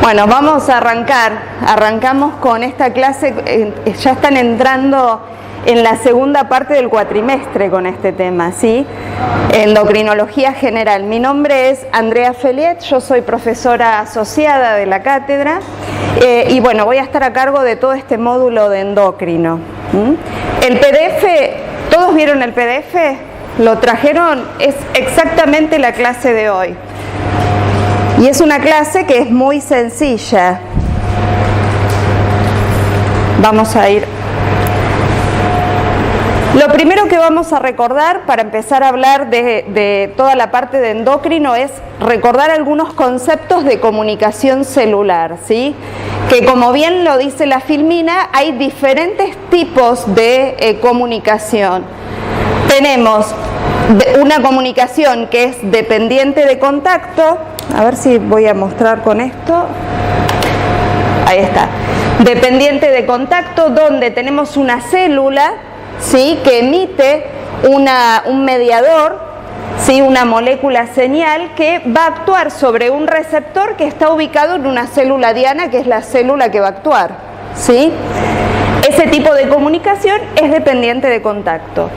Bueno, vamos a arrancar. Arrancamos con esta clase, ya están entrando en la segunda parte del cuatrimestre con este tema, ¿sí? Endocrinología general. Mi nombre es Andrea Feliet, yo soy profesora asociada de la cátedra y bueno, voy a estar a cargo de todo este módulo de endocrino. El PDF, ¿todos vieron el PDF? ¿Lo trajeron? Es exactamente la clase de hoy. Y es una clase que es muy sencilla. Vamos a ir. Lo primero que vamos a recordar para empezar a hablar de toda la parte de endocrino es recordar algunos conceptos de comunicación celular, ¿sí? Que como bien lo dice la filmina, hay diferentes tipos de comunicación. Tenemos una comunicación que es dependiente de contacto. A ver si voy a mostrar con esto. Ahí está. Dependiente de contacto, donde tenemos una célula, ¿sí?, que emite un mediador, ¿sí?, una molécula señal que va a actuar sobre un receptor que está ubicado en una célula diana, que es la célula que va a actuar, ¿sí? Ese tipo de comunicación es dependiente de contacto.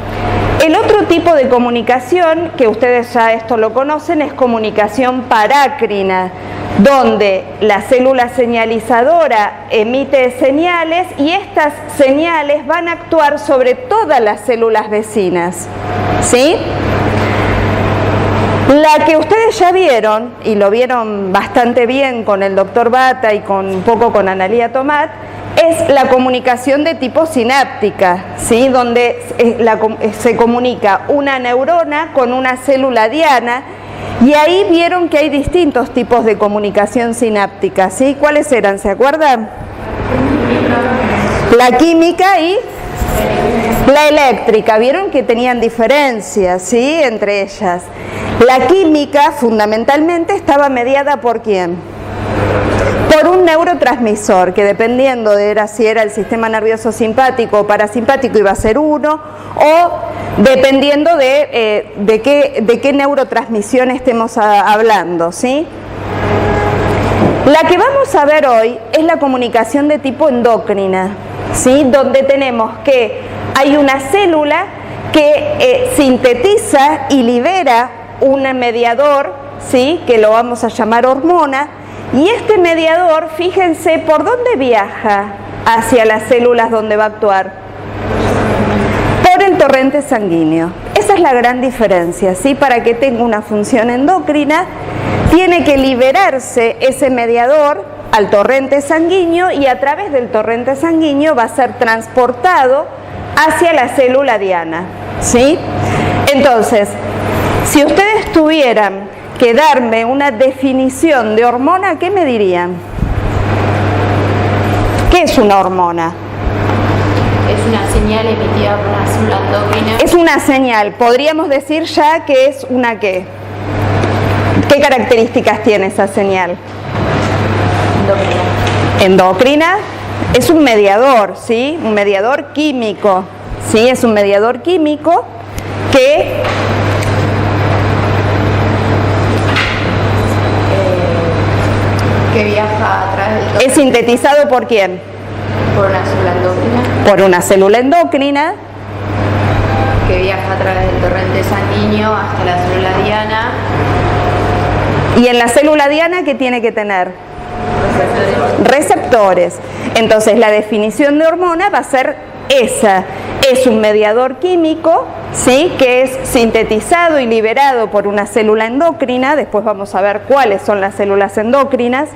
El otro tipo de comunicación, que ustedes ya esto lo conocen, es comunicación parácrina, donde la célula señalizadora emite señales y estas señales van a actuar sobre todas las células vecinas, ¿sí? La que ustedes ya vieron, y lo vieron bastante bien con el doctor Bata y un poco con Analía Tomat, es la comunicación de tipo sináptica, ¿sí?, donde se comunica una neurona con una célula diana, y ahí vieron que hay distintos tipos de comunicación sináptica, ¿sí? ¿Cuáles eran? ¿Se acuerdan? La química y la eléctrica. Vieron que tenían diferencias, ¿sí?, entre ellas. La química fundamentalmente estaba mediada ¿por quién? Por un neurotransmisor, que dependiendo de si era el sistema nervioso simpático o parasimpático iba a ser uno, o dependiendo de qué neurotransmisión estemos hablando, ¿sí? La que vamos a ver hoy es la comunicación de tipo endocrina, ¿sí?, donde tenemos que hay una célula que sintetiza y libera un mediador, ¿sí?, que lo vamos a llamar hormona. Y este mediador, fíjense, ¿por dónde viaja hacia las células donde va a actuar? Por el torrente sanguíneo. Esa es la gran diferencia, ¿sí? Para que tenga una función endocrina, tiene que liberarse ese mediador al torrente sanguíneo y a través del torrente sanguíneo va a ser transportado hacia la célula diana, ¿sí? Entonces, si ustedes tuvieran que darme una definición de hormona, ¿qué me dirían? ¿Qué es una hormona? Es una señal emitida por una célula endocrina. Es una señal, podríamos decir ya que es una ¿qué? ¿Qué características tiene esa señal? Endocrina es un mediador, ¿sí? Un mediador químico, ¿sí? Es un mediador químico que viaja a través del torrente. ¿Es sintetizado por quién? Por una célula endocrina. Por una célula endocrina. Que viaja a través del torrente sanguíneo hasta la célula diana. ¿Y en la célula diana qué tiene que tener? Receptores. Entonces la definición de hormona va a ser esa. Es un mediador químico, ¿sí?, que es sintetizado y liberado por una célula endocrina. Después vamos a ver cuáles son las células endocrinas.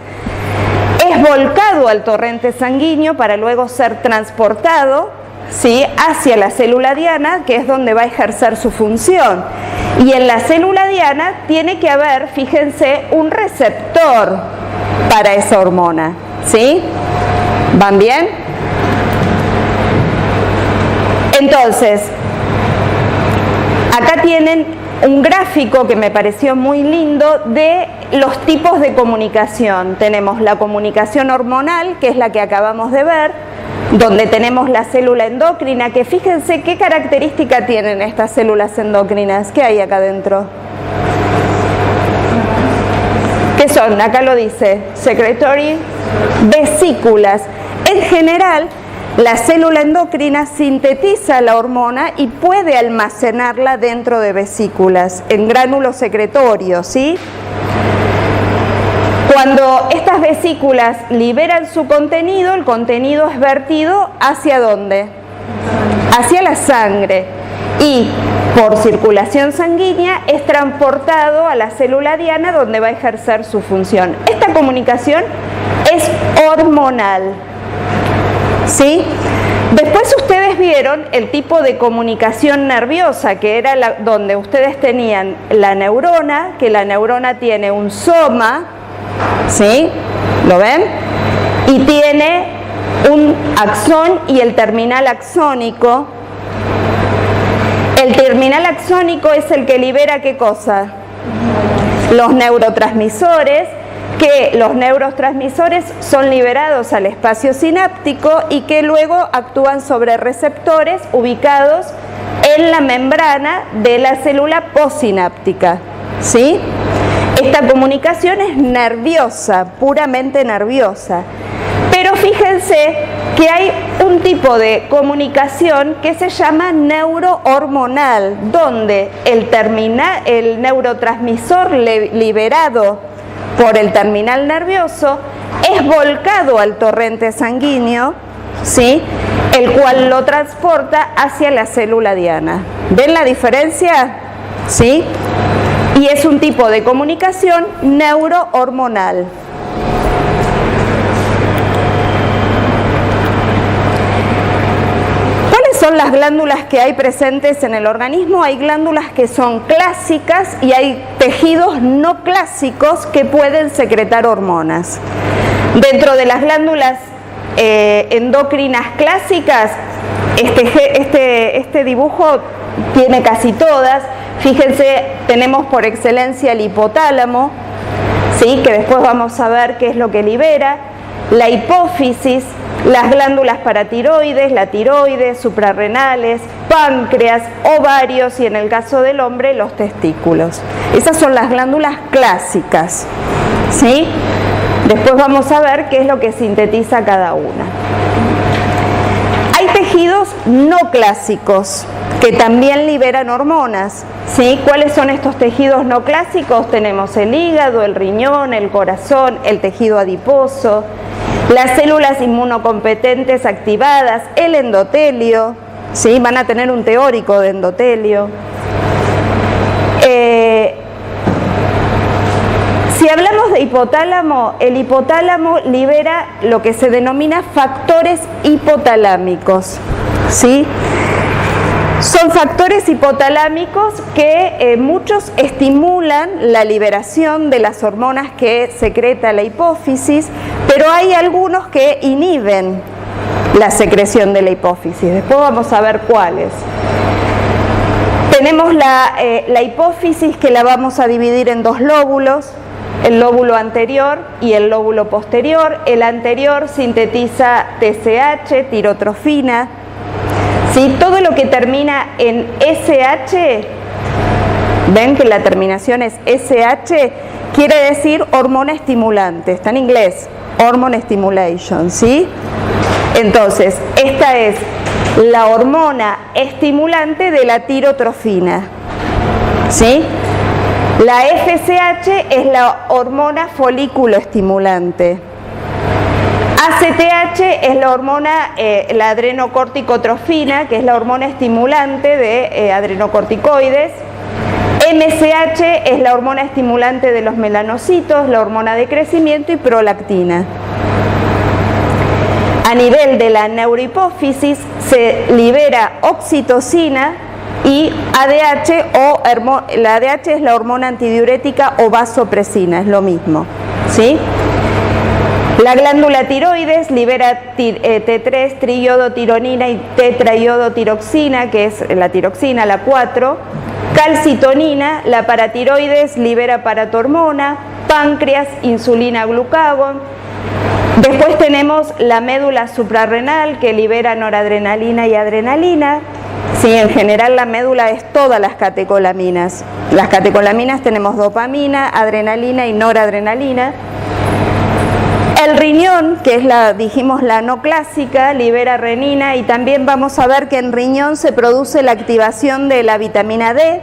Es volcado al torrente sanguíneo para luego ser transportado, ¿sí?, hacia la célula diana, que es donde va a ejercer su función. Y en la célula diana tiene que haber, fíjense, un receptor para esa hormona, ¿sí? ¿Van bien? Entonces, acá tienen un gráfico que me pareció muy lindo de los tipos de comunicación. Tenemos la comunicación hormonal, que es la que acabamos de ver, donde tenemos la célula endocrina, que fíjense qué característica tienen estas células endocrinas. ¿Qué hay acá adentro? ¿Qué son? Acá lo dice, secretory vesículas. En general, la célula endocrina sintetiza la hormona y puede almacenarla dentro de vesículas, en gránulos secretorios, ¿sí? Cuando estas vesículas liberan su contenido, el contenido es vertido ¿hacia dónde? Hacia la sangre. Y por circulación sanguínea es transportado a la célula diana donde va a ejercer su función. Esta comunicación es hormonal, ¿sí? Después ustedes vieron el tipo de comunicación nerviosa, que era donde ustedes tenían la neurona, que la neurona tiene un soma, ¿sí? ¿Lo ven? Y tiene un axón y el terminal axónico. El terminal axónico es el que libera ¿qué cosa? Los neurotransmisores, que los neurotransmisores son liberados al espacio sináptico y que luego actúan sobre receptores ubicados en la membrana de la célula postsináptica, ¿sí? Esta comunicación es nerviosa, puramente nerviosa. Pero fíjense que hay un tipo de comunicación que se llama neurohormonal, donde el neurotransmisor liberado por el terminal nervioso es volcado al torrente sanguíneo, ¿sí? El cual lo transporta hacia la célula diana. ¿Ven la diferencia? ¿Sí? Y es un tipo de comunicación neurohormonal. ¿Cuáles son las glándulas que hay presentes en el organismo? Hay glándulas que son clásicas y hay tejidos no clásicos que pueden secretar hormonas. Dentro de las glándulas endocrinas clásicas, este dibujo tiene casi todas. Fíjense, tenemos por excelencia el hipotálamo, ¿sí? Que después vamos a ver qué es lo que libera, la hipófisis, las glándulas paratiroides, la tiroides, suprarrenales, páncreas, ovarios y en el caso del hombre los testículos. Esas son las glándulas clásicas, ¿sí? Después vamos a ver qué es lo que sintetiza cada una. Hay tejidos no clásicos que también liberan hormonas, ¿sí? ¿Cuáles son estos tejidos no clásicos? Tenemos el hígado, el riñón, el corazón, el tejido adiposo, las células inmunocompetentes activadas, el endotelio, ¿sí? Van a tener un teórico de endotelio. Si hablamos de hipotálamo, el hipotálamo libera lo que se denomina factores hipotalámicos, ¿sí? Son factores hipotalámicos que muchos estimulan la liberación de las hormonas que secreta la hipófisis, pero hay algunos que inhiben la secreción de la hipófisis. Después vamos a ver cuáles. Tenemos la hipófisis, que la vamos a dividir en dos lóbulos, el lóbulo anterior y el lóbulo posterior. El anterior sintetiza TSH, tirotrofina, ¿sí? Todo lo que termina en SH, ven que la terminación es SH, quiere decir hormona estimulante, está en inglés, hormone stimulation, ¿sí? Entonces, esta es la hormona estimulante de la tirotrofina, ¿sí? La FSH es la hormona folículo estimulante. ACTH es la hormona, la adrenocorticotrofina, que es la hormona estimulante de adrenocorticoides. MSH es la hormona estimulante de los melanocitos, la hormona de crecimiento, y prolactina. A nivel de la neurohipófisis se libera oxitocina y ADH, la ADH es la hormona antidiurética o vasopresina, es lo mismo, ¿sí? La glándula tiroides libera T3, triiodotironina y tetraiodotiroxina, que es la tiroxina, la 4. Calcitonina, la paratiroides libera paratormona, páncreas, insulina glucagón. Después tenemos la médula suprarrenal, que libera noradrenalina y adrenalina. Sí, en general la médula es todas las catecolaminas. Las catecolaminas tenemos dopamina, adrenalina y noradrenalina. El riñón, que es dijimos la no clásica, libera renina, y también vamos a ver que en riñón se produce la activación de la vitamina D.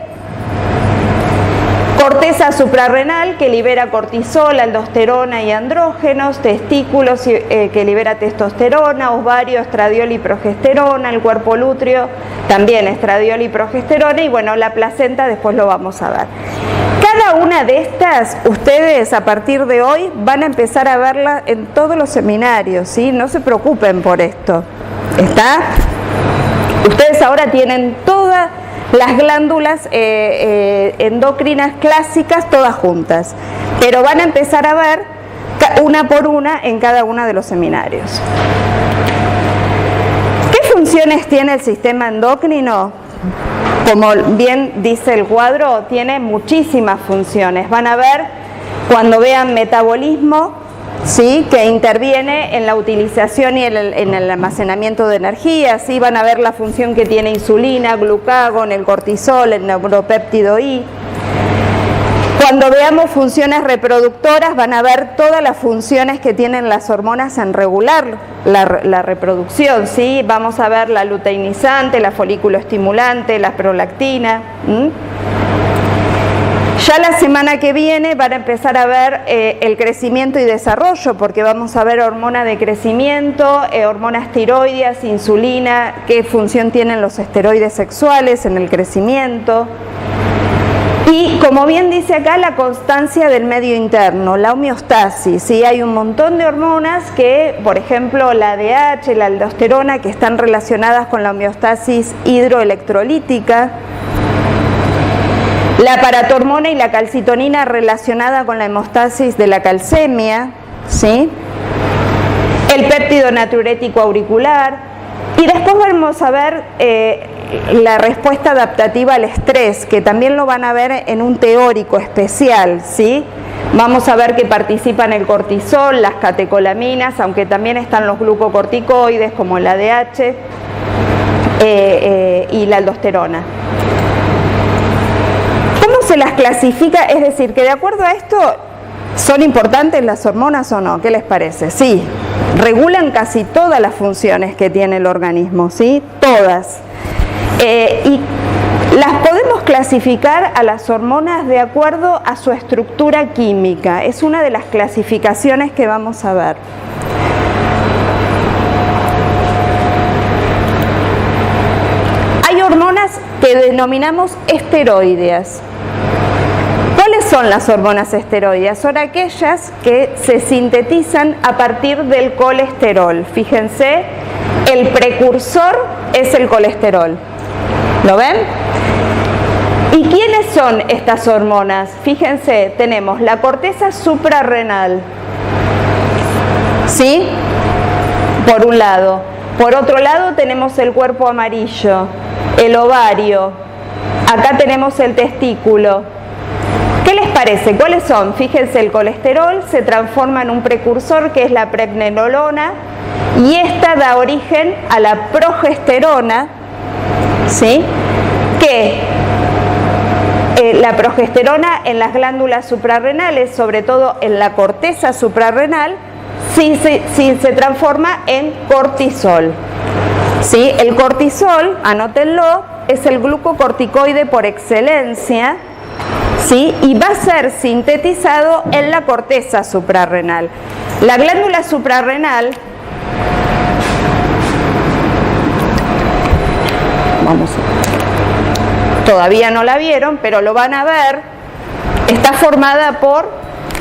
Corteza suprarrenal, que libera cortisol, aldosterona y andrógenos. Testículos, que libera testosterona. Ovario, estradiol y progesterona. El cuerpo lúteo, también estradiol y progesterona. Y bueno, la placenta después lo vamos a ver. Cada una de estas, ustedes a partir de hoy van a empezar a verla en todos los seminarios, ¿sí? No se preocupen por esto. ¿Está? Ustedes ahora tienen todas las glándulas endocrinas clásicas todas juntas, pero van a empezar a ver una por una en cada uno de los seminarios. ¿Qué funciones tiene el sistema endocrino? Como bien dice el cuadro, tiene muchísimas funciones. Van a ver cuando vean metabolismo, ¿sí?, que interviene en la utilización y en el almacenamiento de energía, ¿sí? Van a ver la función que tiene insulina, glucagón, el cortisol, el neuropéptido I. Cuando veamos funciones reproductoras, van a ver todas las funciones que tienen las hormonas en regular la reproducción, ¿sí? Vamos a ver la luteinizante, la folículo estimulante, la prolactina. Ya la semana que viene van a empezar a ver el crecimiento y desarrollo, porque vamos a ver hormona de crecimiento, hormonas tiroideas, insulina, qué función tienen los esteroides sexuales en el crecimiento. Y como bien dice acá, la constancia del medio interno, la homeostasis, ¿sí? Hay un montón de hormonas que, por ejemplo, la ADH, la aldosterona, que están relacionadas con la homeostasis hidroelectrolítica. La paratormona y la calcitonina relacionada con la hemostasis de la calcemia, ¿sí? El péptido natriurético auricular. Y después vamos a ver la respuesta adaptativa al estrés, que también lo van a ver en un teórico especial, ¿sí? Vamos a ver que participan el cortisol, las catecolaminas, aunque también están los glucocorticoides como el ADH y la aldosterona. ¿Cómo se las clasifica? Es decir, que de acuerdo a esto, ¿son importantes las hormonas o no? ¿Qué les parece? Sí, regulan casi todas las funciones que tiene el organismo, ¿sí? Todas. Y las podemos clasificar a las hormonas de acuerdo a su estructura química. Es una de las clasificaciones que vamos a ver. Hay hormonas que denominamos esteroideas. ¿Cuáles son las hormonas esteroideas? Son aquellas que se sintetizan a partir del colesterol. Fíjense, el precursor es el colesterol. ¿Lo ven? ¿Y quiénes son estas hormonas? Fíjense, tenemos la corteza suprarrenal, ¿sí? Por un lado. Por otro lado tenemos el cuerpo amarillo, el ovario. Acá tenemos el testículo. ¿Qué les parece? ¿Cuáles son? Fíjense, el colesterol se transforma en un precursor que es la pregnenolona y esta da origen a la progesterona, ¿sí? Que la progesterona en las glándulas suprarrenales, sobre todo en la corteza suprarrenal, sí se transforma en cortisol, ¿sí? El cortisol, anótenlo, es el glucocorticoide por excelencia, ¿sí? Y va a ser sintetizado en la corteza suprarrenal. La glándula suprarrenal, todavía no la vieron, pero lo van a ver, está formada por,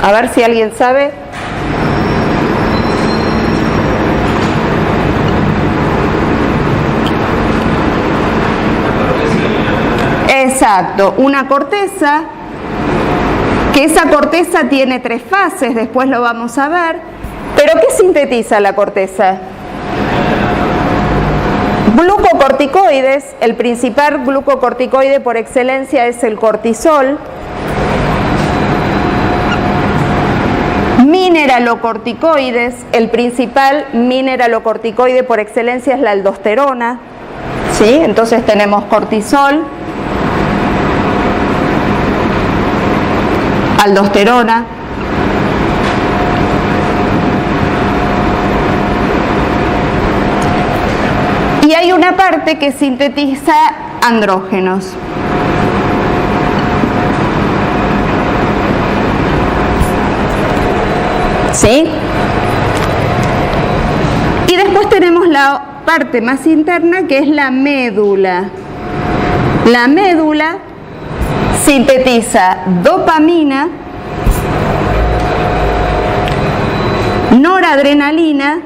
a ver si alguien sabe. Exacto, una corteza, que esa corteza tiene 3 fases, después lo vamos a ver. ¿Pero qué sintetiza la corteza? Glucocorticoides. El principal glucocorticoide por excelencia es el cortisol. Mineralocorticoides. El principal mineralocorticoide por excelencia es la aldosterona, ¿sí? Entonces tenemos cortisol, aldosterona, y hay una parte que sintetiza andrógenos. ¿Sí? Y después tenemos la parte más interna, que es la médula. La médula sintetiza dopamina, noradrenalina,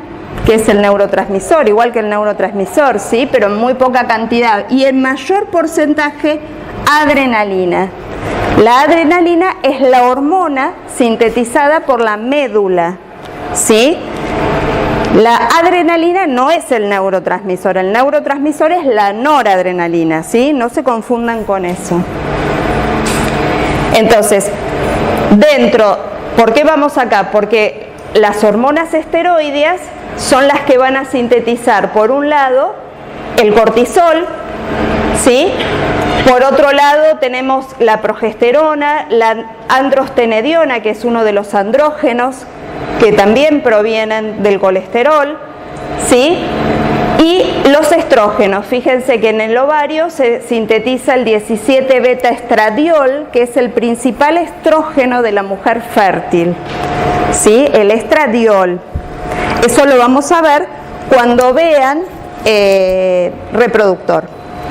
que es el neurotransmisor, igual que el neurotransmisor, ¿sí? Pero en muy poca cantidad, y en mayor porcentaje adrenalina. La adrenalina es la hormona sintetizada por la médula, ¿sí? La adrenalina no es el neurotransmisor es la noradrenalina, ¿sí? No se confundan con eso. Entonces, ¿por qué vamos acá? Porque las hormonas esteroideas son las que van a sintetizar, por un lado, el cortisol, ¿sí? Por otro lado tenemos la progesterona, la androstenediona, que es uno de los andrógenos que también provienen del colesterol, ¿sí? Y los estrógenos. Fíjense que en el ovario se sintetiza el 17-beta-estradiol, que es el principal estrógeno de la mujer fértil, ¿sí? El estradiol. Eso lo vamos a ver cuando vean reproductor,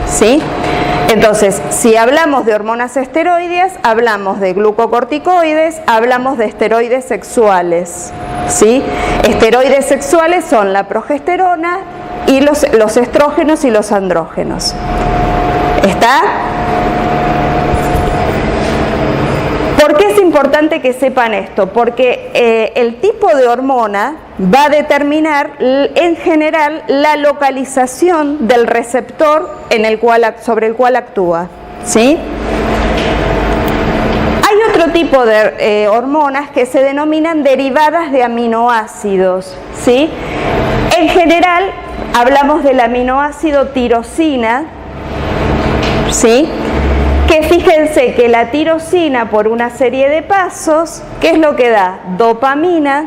¿sí? Entonces, si hablamos de hormonas esteroideas, hablamos de glucocorticoides, hablamos de esteroides sexuales, ¿sí? Esteroides sexuales son la progesterona y los estrógenos y los andrógenos. ¿Está? ¿Por qué es importante que sepan esto? Porque el tipo de hormona va a determinar en general la localización del receptor sobre el cual actúa, ¿sí? Hay otro tipo de hormonas que se denominan derivadas de aminoácidos, ¿sí? En general hablamos del aminoácido tirosina, ¿sí? Que fíjense que la tirosina, por una serie de pasos, ¿qué es lo que da? Dopamina,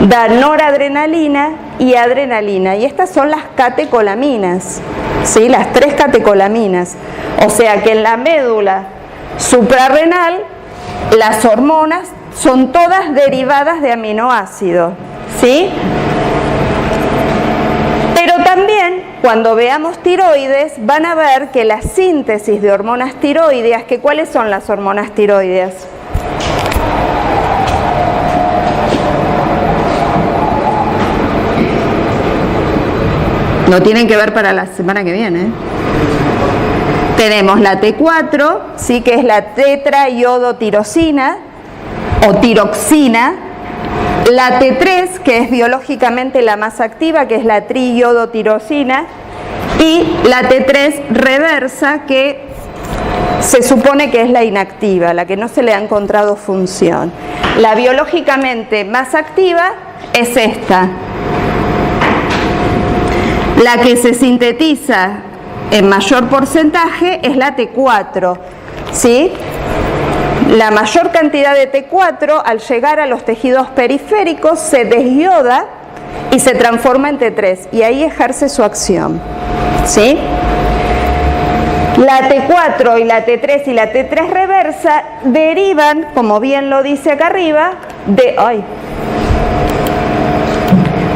da noradrenalina y adrenalina, y estas son las catecolaminas, ¿sí? Las 3 catecolaminas. O sea que en la médula suprarrenal las hormonas son todas derivadas de aminoácidos, ¿sí? Pero también, cuando veamos tiroides, van a ver que la síntesis de hormonas tiroideas, ¿cuáles son las hormonas tiroideas? Lo tienen que ver para la semana que viene. Tenemos la T4, ¿sí? Que es la tetraiodotirosina o tiroxina. La T3, que es biológicamente la más activa, que es la triiodotirosina. Y la T3 reversa, que se supone que es la inactiva, la que no se le ha encontrado función. La biológicamente más activa es esta. La que se sintetiza en mayor porcentaje es la T4, ¿sí? La mayor cantidad de T4, al llegar a los tejidos periféricos, se desyoda y se transforma en T3, y ahí ejerce su acción, ¿sí? La T4 y la T3 y la T3 reversa derivan, como bien lo dice acá arriba,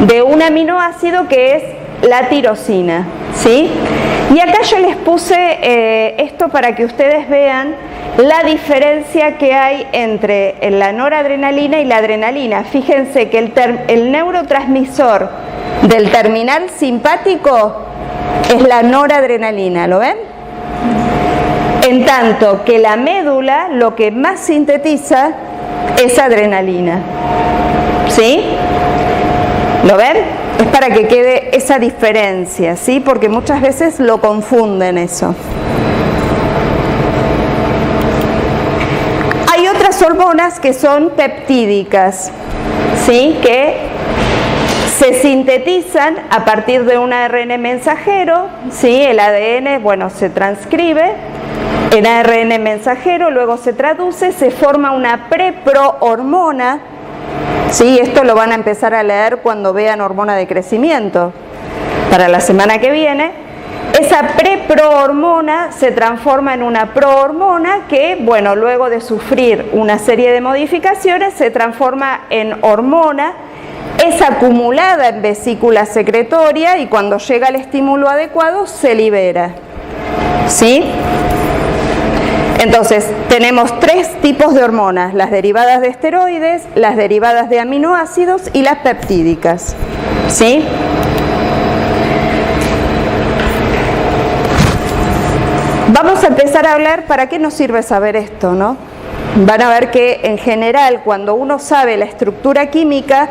de un aminoácido que es la tirosina, ¿sí? Y acá yo les puse esto para que ustedes vean la diferencia que hay entre la noradrenalina y la adrenalina. Fíjense que el neurotransmisor del terminal simpático es la noradrenalina, ¿lo ven? En tanto que la médula lo que más sintetiza es adrenalina, ¿sí? ¿Lo ven? Es para que quede esa diferencia, ¿sí? Porque muchas veces lo confunden eso. Hay otras hormonas que son peptídicas, ¿sí? Que se sintetizan a partir de un ARN mensajero, ¿sí? El ADN, bueno, se transcribe en ARN mensajero, luego se traduce, se forma una preprohormona, ¿sí? Esto lo van a empezar a leer cuando vean hormona de crecimiento para la semana que viene. Esa preprohormona se transforma en una prohormona que, bueno, luego de sufrir una serie de modificaciones, se transforma en hormona, es acumulada en vesícula secretoria y cuando llega el estímulo adecuado se libera, ¿sí? Entonces, tenemos tres tipos de hormonas: las derivadas de esteroides, las derivadas de aminoácidos y las peptídicas, ¿sí? Vamos a empezar a hablar para qué nos sirve saber esto, ¿no? Van a ver que en general cuando uno sabe la estructura química,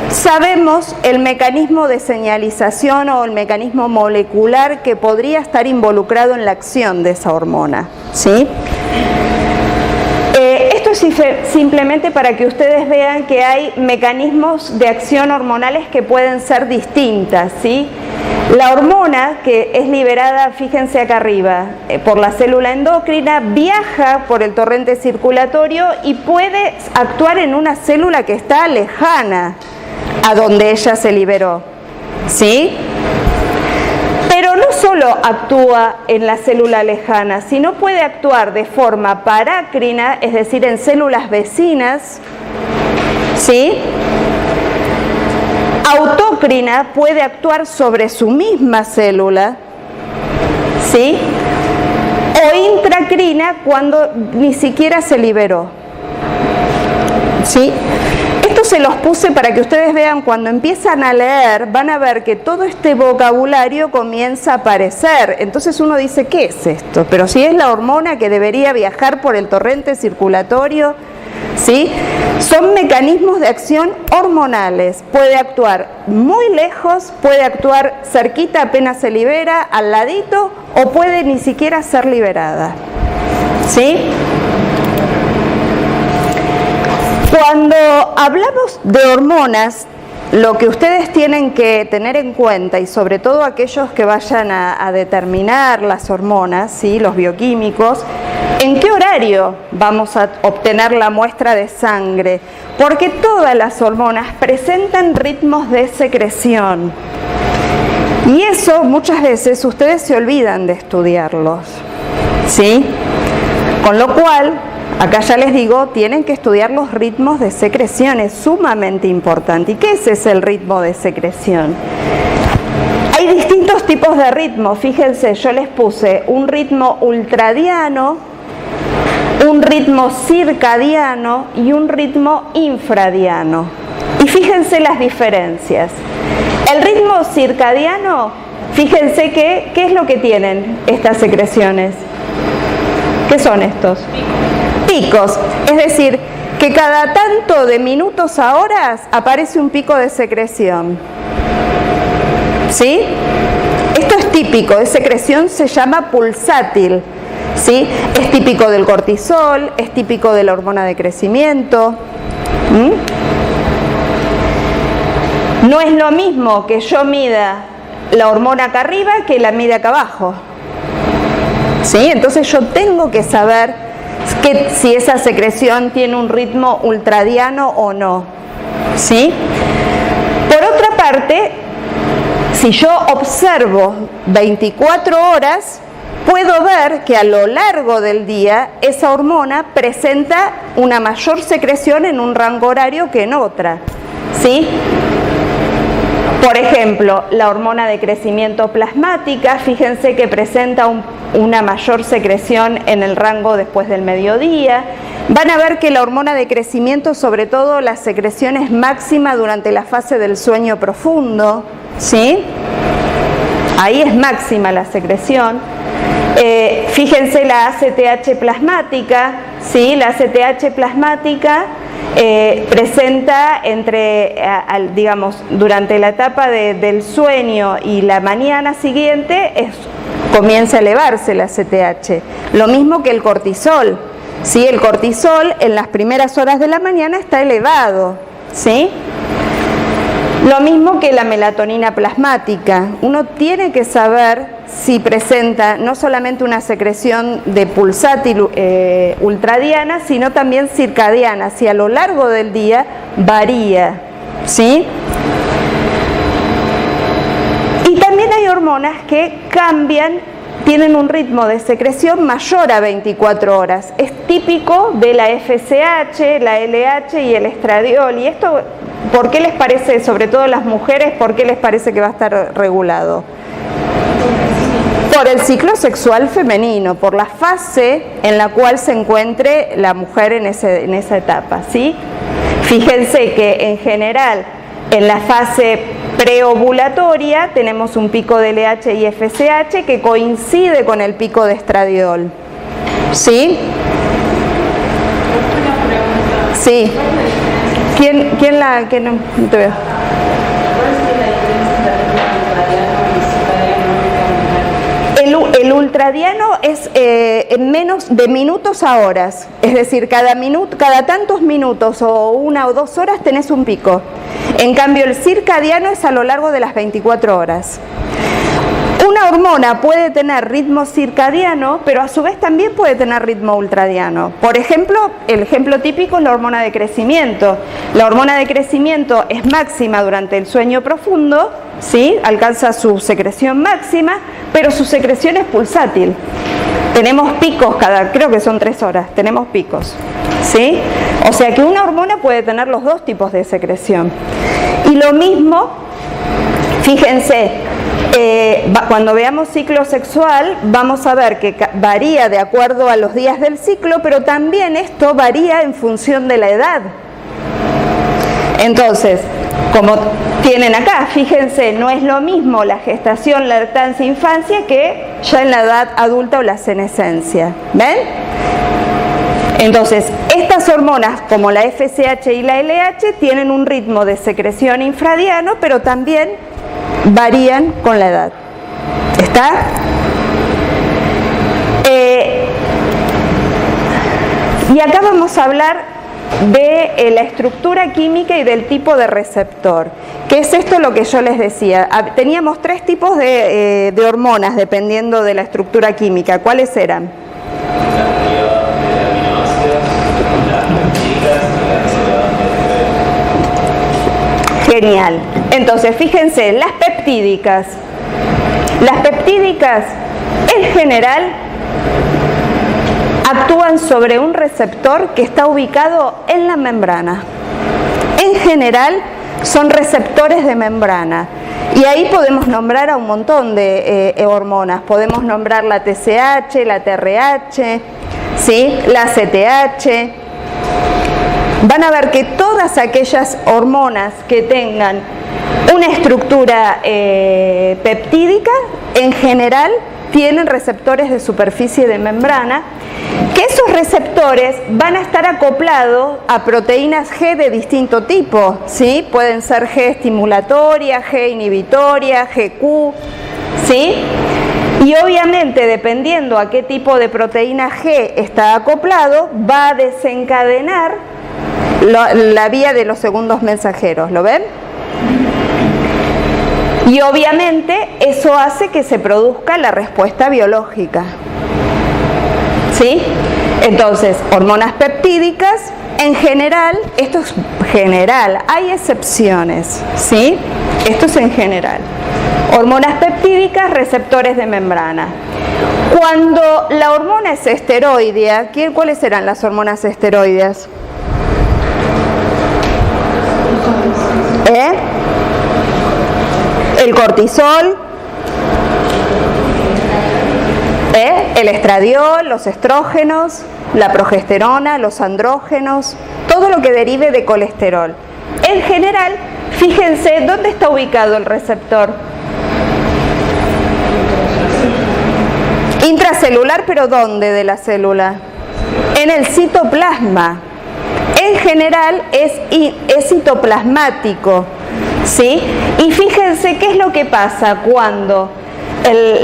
sabemos el mecanismo de señalización o el mecanismo molecular que podría estar involucrado en la acción de esa hormona, ¿sí? Esto es simplemente para que ustedes vean que hay mecanismos de acción hormonales que pueden ser distintas, ¿sí? La hormona que es liberada, fíjense acá arriba, por la célula endocrina, viaja por el torrente circulatorio y puede actuar en una célula que está lejana a donde ella se liberó, ¿sí? Pero no solo actúa en la célula lejana, sino puede actuar de forma parácrina, es decir, en células vecinas, ¿sí? Autócrina, puede actuar sobre su misma célula, ¿sí? O intracrina cuando ni siquiera se liberó, ¿sí? Esto se los puse para que ustedes vean, cuando empiezan a leer, van a ver que todo este vocabulario comienza a aparecer. Entonces uno dice, ¿qué es esto? Pero si es la hormona que debería viajar por el torrente circulatorio, ¿sí? Son mecanismos de acción hormonales. Puede actuar muy lejos, puede actuar cerquita apenas se libera, al ladito, o puede ni siquiera ser liberada, ¿sí? Cuando hablamos de hormonas, lo que ustedes tienen que tener en cuenta, y sobre todo aquellos que vayan a determinar las hormonas, ¿sí? Los bioquímicos, ¿en qué horario vamos a obtener la muestra de sangre? Porque todas las hormonas presentan ritmos de secreción. Y eso muchas veces ustedes se olvidan de estudiarlos, ¿sí? Con lo cual, acá ya les digo, tienen que estudiar los ritmos de secreción, es sumamente importante. ¿Y qué es el ritmo de secreción? Hay distintos tipos de ritmos, fíjense, yo les puse un ritmo ultradiano, un ritmo circadiano y un ritmo infradiano. Y fíjense las diferencias. El ritmo circadiano, fíjense que, ¿qué es lo que tienen estas secreciones? ¿Qué son estos? Picos, es decir, que cada tanto de minutos a horas aparece un pico de secreción, ¿sí? Esto es típico, de secreción se llama pulsátil, ¿sí? Es típico del cortisol, es típico de la hormona de crecimiento. No es lo mismo que yo mida la hormona acá arriba que la mida acá abajo, ¿sí? Entonces yo tengo que saber si esa secreción tiene un ritmo ultradiano o no, ¿sí? Por otra parte, si yo observo 24 horas, puedo ver que a lo largo del día esa hormona presenta una mayor secreción en un rango horario que en otra, ¿sí? Por ejemplo, la hormona de crecimiento plasmática, fíjense que presenta una mayor secreción en el rango después del mediodía. Van a ver que la hormona de crecimiento, sobre todo la secreción es máxima durante la fase del sueño profundo, ¿sí? Ahí es máxima la secreción. Fíjense la ACTH plasmática, ¿sí? La ACTH plasmática presenta digamos, durante la etapa del sueño y la mañana siguiente comienza a elevarse la ACTH. Lo mismo que el cortisol, ¿sí? El cortisol en las primeras horas de la mañana está elevado, ¿sí? Lo mismo que la melatonina plasmática. Uno tiene que saber si presenta no solamente una secreción de pulsátil ultradiana, sino también circadiana, si a lo largo del día varía, ¿sí? Y también hay hormonas que cambian, tienen un ritmo de secreción mayor a 24 horas. Es típico de la FSH, la LH y el estradiol. Y esto, ¿por qué les parece, sobre todo las mujeres, por qué les parece que va a estar regulado? Por el ciclo sexual femenino, por la fase en la cual se encuentre la mujer en esa etapa, ¿sí? Fíjense que en general en la fase preovulatoria tenemos un pico de LH y FSH que coincide con el pico de estradiol, ¿sí? Sí. ¿Quién la que no te veo? El ultradiano es en menos de minutos a horas, es decir, cada tantos minutos o 1 o 2 horas tenés un pico. En cambio, el circadiano es a lo largo de las 24 horas. Una hormona puede tener ritmo circadiano, pero a su vez también puede tener ritmo ultradiano. Por ejemplo, el ejemplo típico es la hormona de crecimiento. La hormona de crecimiento es máxima durante el sueño profundo, ¿sí? Alcanza su secreción máxima, pero su secreción es pulsátil. Tenemos picos creo que son 3 horas, tenemos picos, ¿sí? O sea que una hormona puede tener los dos tipos de secreción. Y lo mismo, fíjense, cuando veamos ciclo sexual vamos a ver que varía de acuerdo a los días del ciclo, pero también esto varía en función de la edad. Entonces, como tienen acá, fíjense, no es lo mismo la gestación, lactancia, infancia que ya en la edad adulta o la senescencia. ¿Ven? Entonces, estas hormonas como la FSH y la LH tienen un ritmo de secreción infradiano, pero también varían con la edad. ¿Está? Y acá vamos a hablar de la estructura química y del tipo de receptor. ¿Qué es esto lo que yo les decía? Teníamos 3 tipos de hormonas dependiendo de la estructura química. ¿Cuáles eran? Genial. Entonces, fíjense, las peptídicas. Las peptídicas, en general, actúan sobre un receptor que está ubicado en la membrana. En general, son receptores de membrana. Y ahí podemos nombrar a un montón de hormonas. Podemos nombrar la TSH, la TRH, ¿sí? La CTH. Van a ver que todas aquellas hormonas que tengan una estructura peptídica, en general, tienen receptores de superficie de membrana, que esos receptores van a estar acoplados a proteínas G de distinto tipo, ¿sí? Pueden ser G estimulatoria, G inhibitoria, GQ, ¿sí? Y obviamente, dependiendo a qué tipo de proteína G está acoplado, va a desencadenar la vía de los segundos mensajeros. ¿Lo ven? Y obviamente eso hace que se produzca la respuesta biológica, ¿sí? Entonces, hormonas peptídicas, en general, esto es general, hay excepciones, ¿sí? Esto es en general. Hormonas peptídicas, receptores de membrana. Cuando la hormona es esteroidea, ¿cuáles serán las hormonas esteroideas? El cortisol, el estradiol, los estrógenos, la progesterona, los andrógenos, todo lo que derive de colesterol. En general, fíjense dónde está ubicado el receptor. Intracelular, pero ¿dónde de la célula? En el citoplasma. En general es citoplasmático, ¿sí? Y fíjense qué es lo que pasa cuando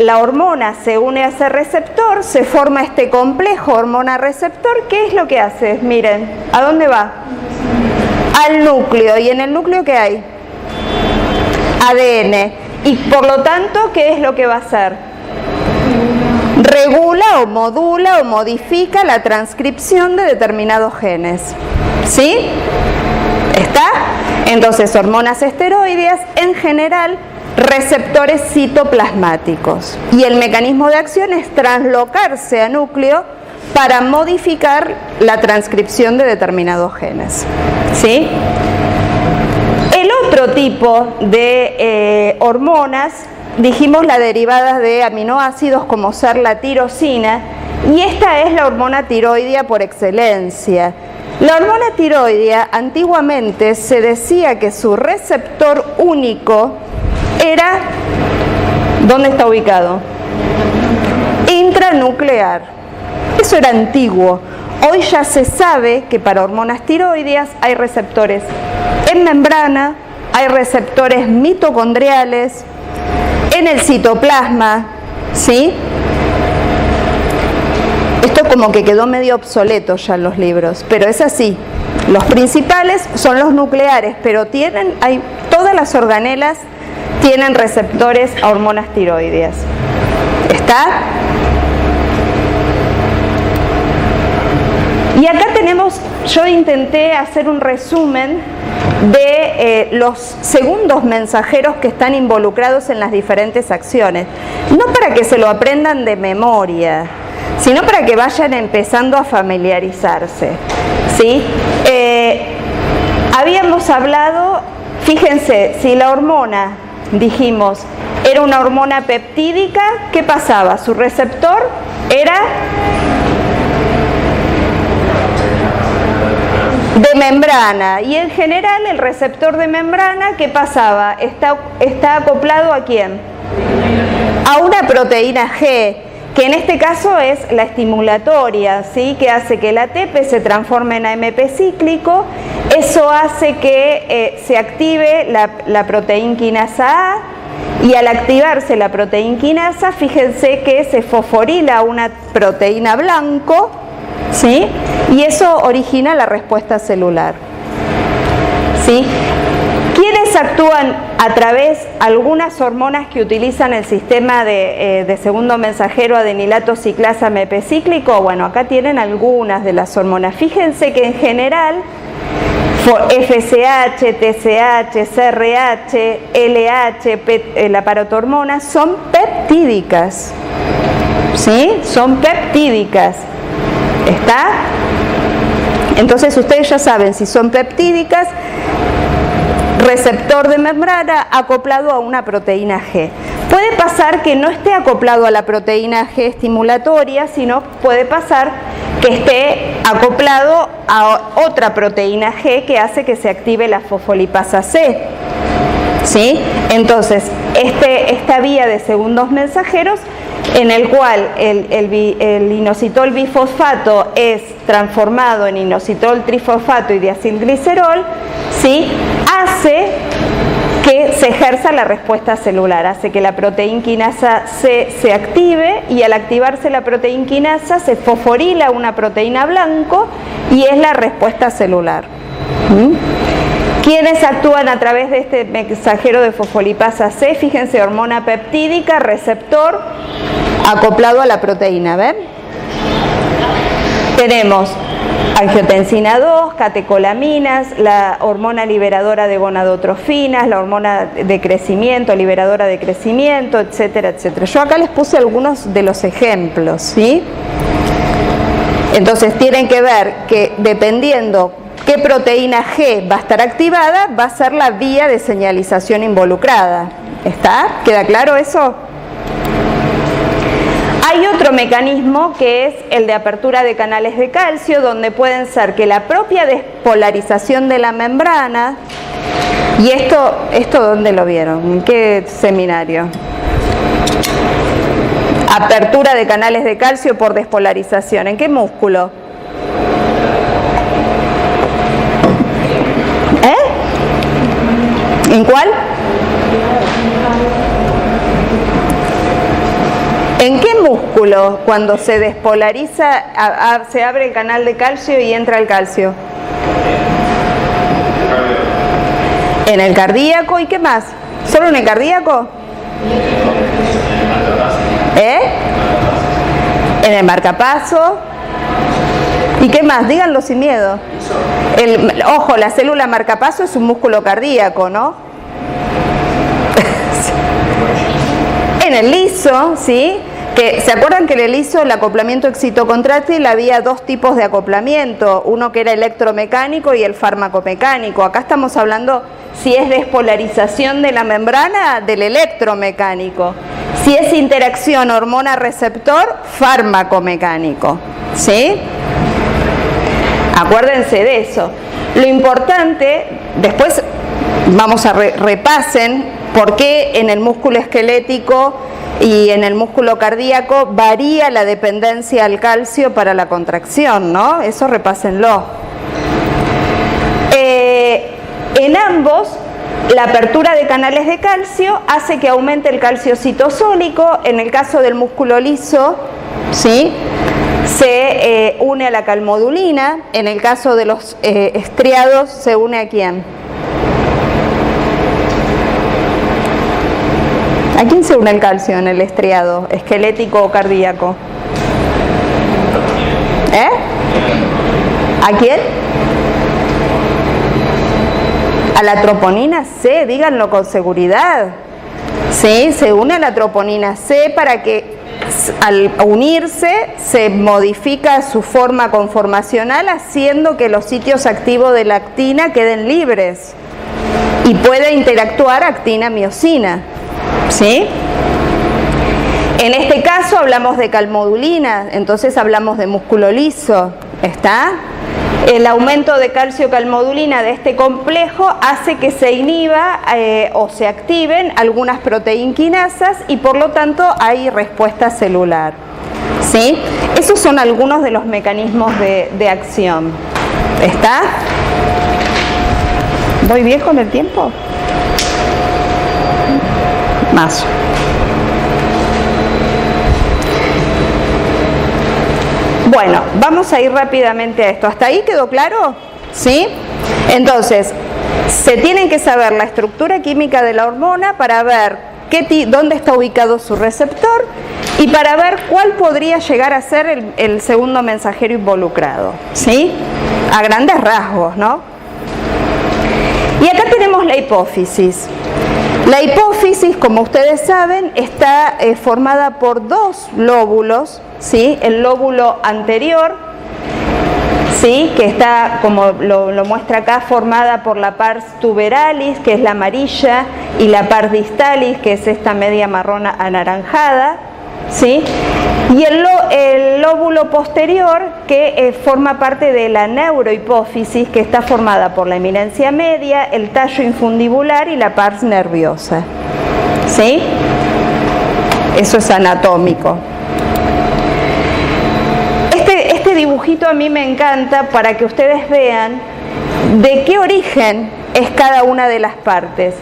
la hormona se une a ese receptor, se forma este complejo hormona-receptor. ¿Qué es lo que hace? Miren, ¿a dónde va? Al núcleo. ¿Y en el núcleo qué hay? ADN. Y por lo tanto, ¿qué es lo que va a hacer? Regula o modula o modifica la transcripción de determinados genes. ¿Sí? ¿Está? Entonces, hormonas esteroideas, en general, receptores citoplasmáticos. Y el mecanismo de acción es translocarse a núcleo para modificar la transcripción de determinados genes. ¿Sí? El otro tipo de hormonas, dijimos las derivadas de aminoácidos como ser la tirosina, y esta es la hormona tiroidea por excelencia. La hormona tiroidea antiguamente se decía que su receptor único era, ¿dónde está ubicado? Intranuclear. Eso era antiguo. Hoy ya se sabe que para hormonas tiroideas hay receptores en membrana, hay receptores mitocondriales, en el citoplasma, ¿sí? Esto como que quedó medio obsoleto ya en los libros, pero es así. Los principales son los nucleares, pero todas las organelas tienen receptores a hormonas tiroideas. ¿Está? Y acá tenemos, yo intenté hacer un resumen de los segundos mensajeros que están involucrados en las diferentes acciones. No para que se lo aprendan de memoria, sino para que vayan empezando a familiarizarse. ¿Sí? Habíamos hablado, fíjense, si la hormona, dijimos, era una hormona peptídica, ¿qué pasaba? Su receptor era de membrana, y en general el receptor de membrana, ¿qué pasaba? Está acoplado ¿a quién? A una proteína G, que en este caso es la estimulatoria, ¿sí? Que hace que el ATP se transforme en AMP cíclico. Eso hace que se active la proteína quinasa A, y al activarse la proteína quinasa, fíjense que se fosforila una proteína blanco, ¿sí? Y eso origina la respuesta celular. ¿Sí? ¿Quiénes actúan a través de algunas hormonas que utilizan el sistema de segundo mensajero adenilato ciclasa AMP cíclico? Bueno, acá tienen algunas de las hormonas. Fíjense que en general FSH, TSH, CRH, LH, la parotormona son peptídicas. ¿Sí? Son peptídicas. ¿Está? Entonces ustedes ya saben, si son peptídicas, receptor de membrana acoplado a una proteína G. Puede pasar que no esté acoplado a la proteína G estimulatoria, sino puede pasar que esté acoplado a otra proteína G que hace que se active la fosfolipasa C. ¿Sí? Entonces, esta vía de segundos mensajeros, en el cual el inositol bifosfato es transformado en inositol trifosfato y diacilglicerol, ¿sí? Hace que se ejerza la respuesta celular, hace que la proteína quinasa se active, y al activarse la proteína quinasa se fosforila una proteína blanco y es la respuesta celular. ¿Quiénes actúan a través de este mensajero de fosfolipasa C? Fíjense, hormona peptídica, receptor acoplado a la proteína, ¿ven? Tenemos angiotensina 2, catecolaminas, la hormona liberadora de gonadotrofinas, la hormona de crecimiento, liberadora de crecimiento, etcétera, etcétera. Yo acá les puse algunos de los ejemplos, ¿sí? Entonces tienen que ver que dependiendo qué proteína G va a estar activada, va a ser la vía de señalización involucrada. ¿Está? ¿Queda claro eso? Hay otro mecanismo que es el de apertura de canales de calcio, donde pueden ser que la propia despolarización de la membrana, y esto ¿dónde lo vieron? ¿En qué seminario? Apertura de canales de calcio por despolarización. ¿En qué músculo? ¿En cuál? ¿En qué músculo cuando se despolariza se abre el canal de calcio y entra el calcio? En el cardíaco. ¿Y qué más? ¿Solo en el cardíaco? En el marcapaso. ¿Y qué más? Díganlo sin miedo. Ojo, la célula marcapaso es un músculo cardíaco, ¿no? En el liso, ¿sí? Que, ¿se acuerdan que en el liso, el acoplamiento excitocontráctil, había dos tipos de acoplamiento? Uno que era electromecánico y el fármaco-mecánico. Acá estamos hablando si es despolarización de la membrana, del electromecánico. Si es interacción hormona-receptor, fármaco-mecánico, ¿sí? Acuérdense de eso. Lo importante, después vamos a repasen por qué en el músculo esquelético y en el músculo cardíaco varía la dependencia al calcio para la contracción, ¿no? Eso repásenlo. En ambos, la apertura de canales de calcio hace que aumente el calcio citosólico. En el caso del músculo liso, ¿sí?, se une a la calmodulina. En el caso de los estriados, ¿se une a quién? ¿A quién se une el calcio en el estriado? ¿Esquelético o cardíaco? ¿A quién? A la troponina C, díganlo con seguridad. Sí, se une a la troponina C para que al unirse se modifica su forma conformacional, haciendo que los sitios activos de la actina queden libres y puede interactuar actina-miosina, ¿sí? En este caso hablamos de calmodulina, entonces hablamos de músculo liso, ¿está? El aumento de calcio-calmodulina de este complejo hace que se inhiba o se activen algunas proteinquinasas y por lo tanto hay respuesta celular, ¿sí? Esos son algunos de los mecanismos de acción. ¿Está? ¿Voy bien con el tiempo? Más. Bueno, vamos a ir rápidamente a esto. ¿Hasta ahí quedó claro? ¿Sí? Entonces, se tiene que saber la estructura química de la hormona para ver dónde está ubicado su receptor y para ver cuál podría llegar a ser el segundo mensajero involucrado, ¿sí? A grandes rasgos, ¿no? Y acá tenemos la hipófisis. La hipófisis, como ustedes saben, está formada por dos lóbulos, ¿sí? El lóbulo anterior, ¿sí?, que está, como lo muestra acá, formada por la pars tuberalis, que es la amarilla, y la pars distalis, que es esta media marrón anaranjada, ¿sí? Y el lóbulo posterior, que forma parte de la neurohipófisis, que está formada por la eminencia media, el tallo infundibular y la pars nerviosa, ¿sí? Eso es anatómico. Este dibujito a mí me encanta para que ustedes vean de qué origen es cada una de las partes.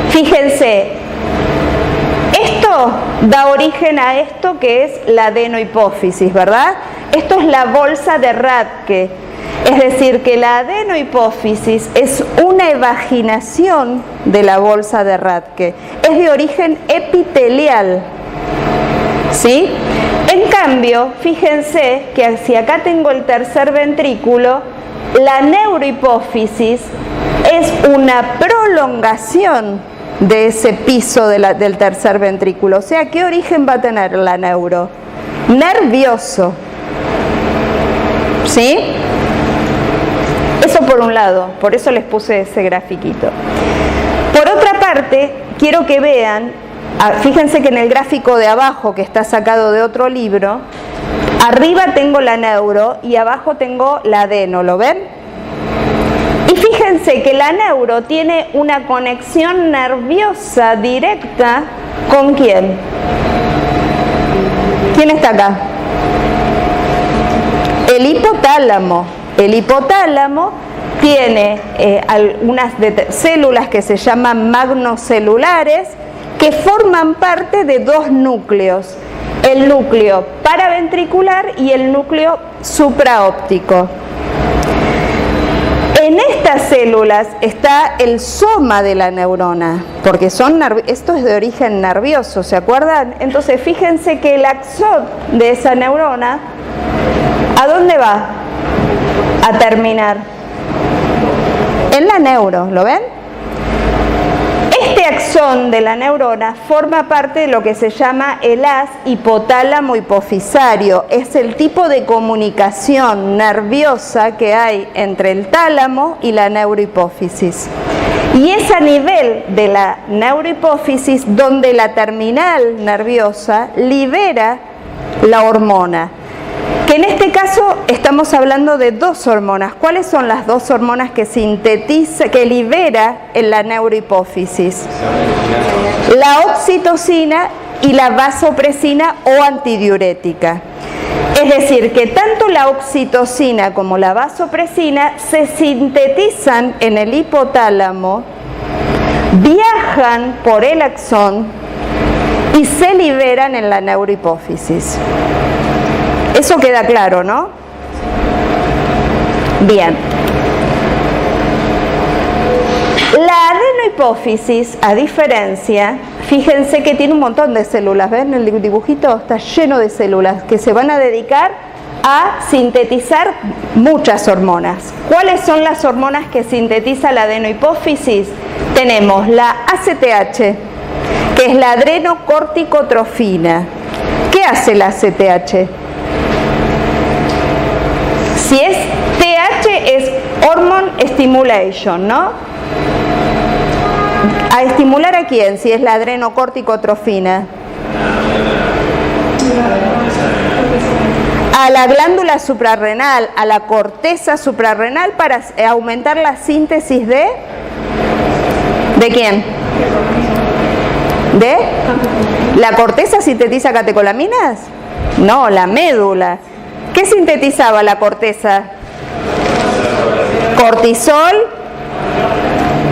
Fíjense, esto da origen a esto que es la adenohipófisis, ¿verdad? Esto es la bolsa de Rathke, es decir, que la adenohipófisis es una evaginación de la bolsa de Rathke, es de origen epitelial, ¿sí? En cambio, fíjense que si acá tengo el tercer ventrículo, la neurohipófisis es una prolongación de ese piso del tercer ventrículo. O sea, ¿qué origen va a tener la neuro? Nervioso, ¿sí? Eso por un lado, por eso les puse ese grafiquito. Por otra parte, quiero que vean, fíjense que en el gráfico de abajo, que está sacado de otro libro, arriba tengo la neuro y abajo tengo la adeno, ¿lo ven? Y fíjense que la neuro tiene una conexión nerviosa directa ¿con quién? ¿Quién está acá? El hipotálamo. El hipotálamo tiene algunas células que se llaman magnocelulares que forman parte de dos núcleos, el núcleo paraventricular y el núcleo supraóptico. En estas células está el soma de la neurona, porque esto es de origen nervioso, ¿se acuerdan? Entonces fíjense que el axón de esa neurona, ¿a dónde va a terminar? En la neuro, ¿lo ven? Este axón de la neurona forma parte de lo que se llama el haz hipotálamo hipofisario. Es el tipo de comunicación nerviosa que hay entre el tálamo y la neurohipófisis. Y es a nivel de la neurohipófisis donde la terminal nerviosa libera la hormona. Que en este caso estamos hablando de dos hormonas. ¿Cuáles son las dos hormonas que que libera en la neurohipófisis? La oxitocina y la vasopresina o antidiurética. Es decir, que tanto la oxitocina como la vasopresina se sintetizan en el hipotálamo, viajan por el axón y se liberan en la neurohipófisis. Eso queda claro, ¿no? Bien. La adenohipófisis, a diferencia, fíjense que tiene un montón de células, ¿ven? El dibujito está lleno de células que se van a dedicar a sintetizar muchas hormonas. ¿Cuáles son las hormonas que sintetiza la adenohipófisis? Tenemos la ACTH, que es la adrenocorticotrofina. ¿Qué hace la ACTH? Si es TH es Hormone Stimulation, ¿no? ¿A estimular a quién? Si es la adrenocorticotrofina. A la glándula suprarrenal, a la corteza suprarrenal para aumentar la síntesis de... ¿De quién? ¿De? ¿La corteza sintetiza catecolaminas? No, la médula. ¿Qué sintetizaba la corteza? Cortisol,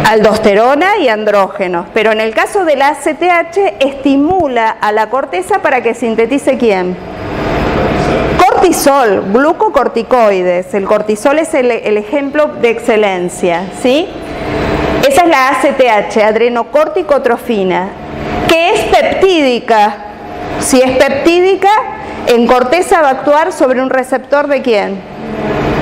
aldosterona y andrógenos. Pero en el caso de la ACTH estimula a la corteza para que sintetice ¿quién? Cortisol, glucocorticoides. El cortisol es el ejemplo de excelencia, ¿sí? Esa es la ACTH, adrenocorticotrofina, que es peptídica. Si es peptídica, en corteza va a actuar sobre un receptor ¿de quién?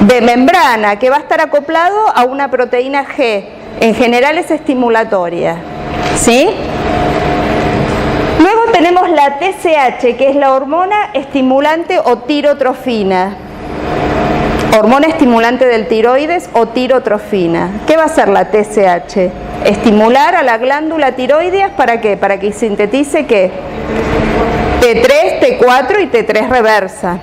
De membrana, que va a estar acoplado a una proteína G. En general es estimulatoria, ¿sí? Luego tenemos la TSH, que es la hormona estimulante o tirotrofina. Hormona estimulante del tiroides o tirotrofina. ¿Qué va a hacer la TSH? Estimular a la glándula tiroides, ¿para qué? Para que sintetice ¿qué? T3, T4 y T3 reversa.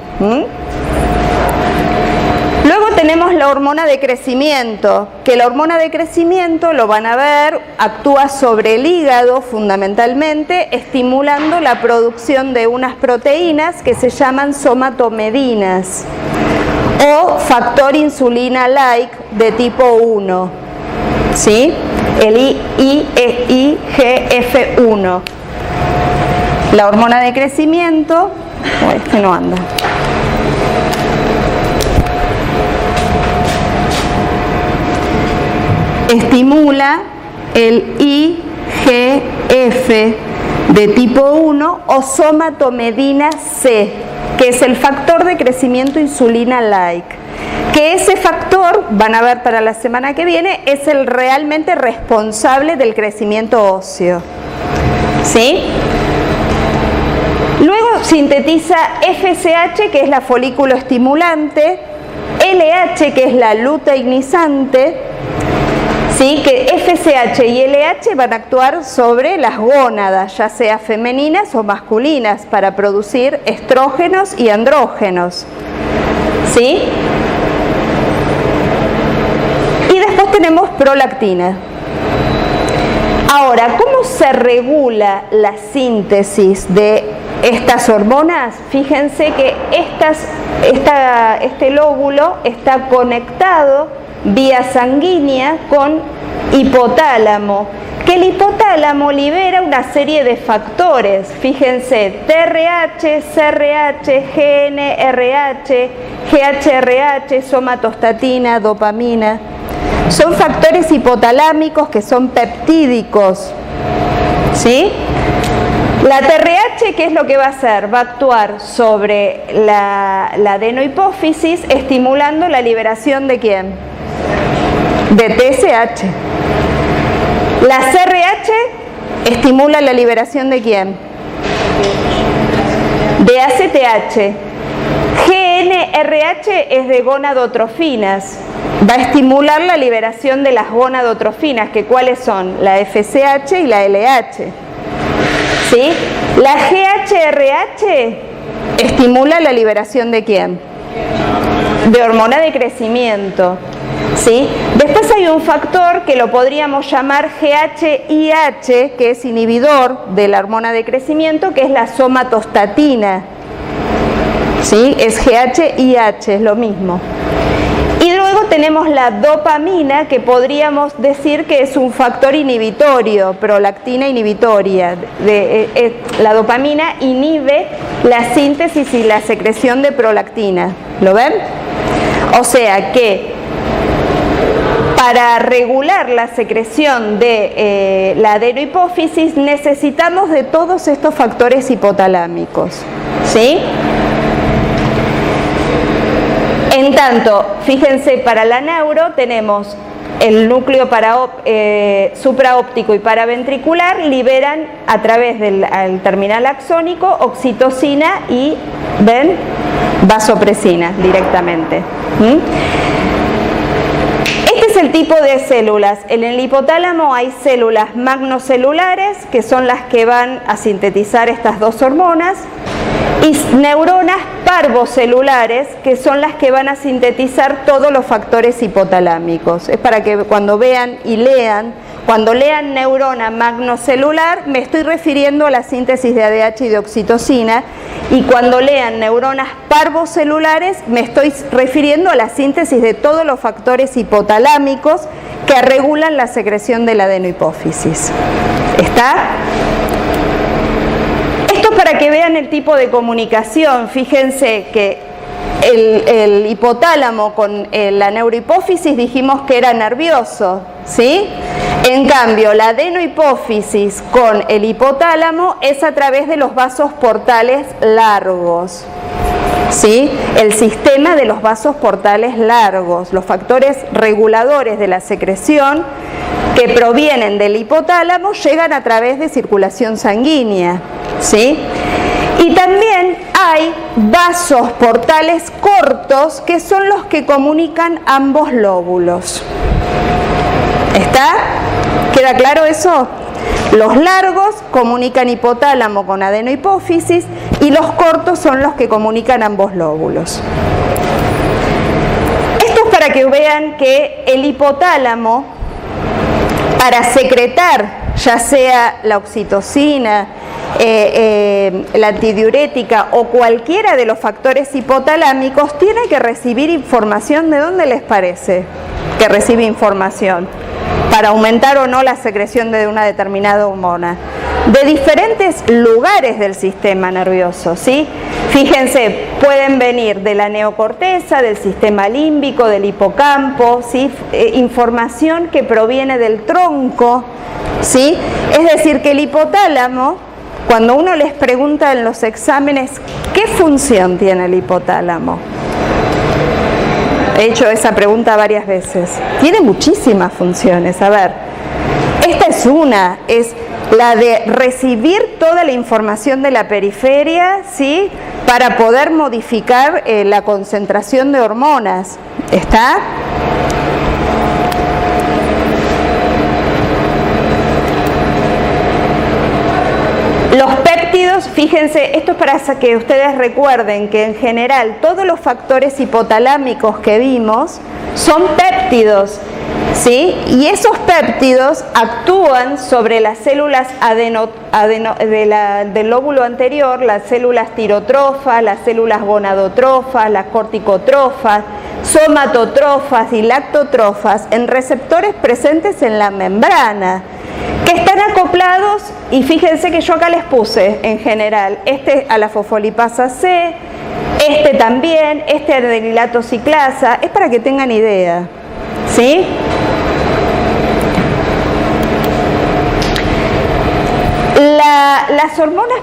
Luego tenemos la hormona de crecimiento, que la hormona de crecimiento, lo van a ver, actúa sobre el hígado fundamentalmente, estimulando la producción de unas proteínas que se llaman somatomedinas o factor insulina-like de tipo 1, ¿sí? El IGF-1. La hormona de crecimiento, este no anda. Estimula el IGF de tipo 1 o somatomedina C, que es el factor de crecimiento insulina-like. Que ese factor, van a ver para la semana que viene, es el realmente responsable del crecimiento óseo. ¿Sí? Luego sintetiza FSH, que es la folículo estimulante, LH, que es la luteinizante, ¿sí? Que FSH y LH van a actuar sobre las gónadas, ya sea femeninas o masculinas, para producir estrógenos y andrógenos, ¿sí? Y después tenemos prolactina. Ahora, ¿cómo se regula la síntesis de estas hormonas? Fíjense que este lóbulo está conectado vía sanguínea con hipotálamo, que el hipotálamo libera una serie de factores. Fíjense, TRH, CRH, GNRH, GHRH, somatostatina, dopamina. Son factores hipotalámicos que son peptídicos, ¿sí? La TRH, ¿qué es lo que va a hacer? Va a actuar sobre la adenohipófisis, estimulando la liberación ¿de quién? De TSH. La CRH estimula la liberación ¿de quién? De ACTH. GNRH es de gonadotrofinas. Va a estimular la liberación de las gonadotrofinas, que ¿cuáles son? La FSH y la LH. ¿Sí? La GHRH estimula la liberación ¿de quién? De hormona de crecimiento. ¿Sí? Después hay un factor que lo podríamos llamar GHIH, que es inhibidor de la hormona de crecimiento, que es la somatostatina. ¿Sí? Es GHIH, es lo mismo. Y luego tenemos la dopamina, que podríamos decir que es un factor inhibitorio, prolactina inhibitoria. La dopamina inhibe la síntesis y la secreción de prolactina. ¿Lo ven? O sea que para regular la secreción de la adenohipófisis necesitamos de todos estos factores hipotalámicos. ¿Sí? En tanto, fíjense, para la neuro tenemos el núcleo supraóptico y paraventricular, liberan a través del terminal axónico oxitocina y, ¿ven?, vasopresina directamente. Este es el tipo de células. En el hipotálamo hay células magnocelulares, que son las que van a sintetizar estas dos hormonas, y neuronas parvocelulares, que son las que van a sintetizar todos los factores hipotalámicos. Es para que cuando vean y lean, cuando lean neurona magnocelular, me estoy refiriendo a la síntesis de ADH y de oxitocina, y cuando lean neuronas parvocelulares, me estoy refiriendo a la síntesis de todos los factores hipotalámicos que regulan la secreción de la adenohipófisis. ¿Está? Para que vean el tipo de comunicación, fíjense que el hipotálamo con la neurohipófisis dijimos que era nervioso, ¿sí? En cambio, la adenohipófisis con el hipotálamo es a través de los vasos portales largos, ¿sí? El sistema de los vasos portales largos, los factores reguladores de la secreción que provienen del hipotálamo llegan a través de circulación sanguínea, ¿sí? Y también hay vasos portales cortos que son los que comunican ambos lóbulos. ¿Está? ¿Queda claro eso? Los largos comunican hipotálamo con adenohipófisis y los cortos son los que comunican ambos lóbulos. Esto es para que vean que el hipotálamo, para secretar ya sea la oxitocina, la antidiurética o cualquiera de los factores hipotalámicos, tiene que recibir información. ¿De dónde les parece que recibe información? Para aumentar o no la secreción de una determinada hormona. De diferentes lugares del sistema nervioso, ¿sí? Fíjense, pueden venir de la neocorteza, del sistema límbico, del hipocampo, ¿sí? Información que proviene del tronco, ¿sí? Es decir, que el hipotálamo, cuando uno les pregunta en los exámenes, ¿qué función tiene el hipotálamo? He hecho esa pregunta varias veces. Tiene muchísimas funciones. A ver, esta es una, es la de recibir toda la información de la periferia, ¿sí? Para poder modificar la concentración de hormonas. ¿Está? Los péptidos, fíjense, esto es para que ustedes recuerden que en general todos los factores hipotalámicos que vimos son péptidos, ¿sí? Y esos péptidos actúan sobre las células del lóbulo anterior, las células tirotrofas, las células gonadotrofas, las corticotrofas, somatotrofas y lactotrofas en receptores presentes en la membrana, que están acoplados, y fíjense que yo acá les puse en general, este a la fosfolipasa C, este también, este a la hilatociclasa, es para que tengan idea, ¿Sí? Las hormonas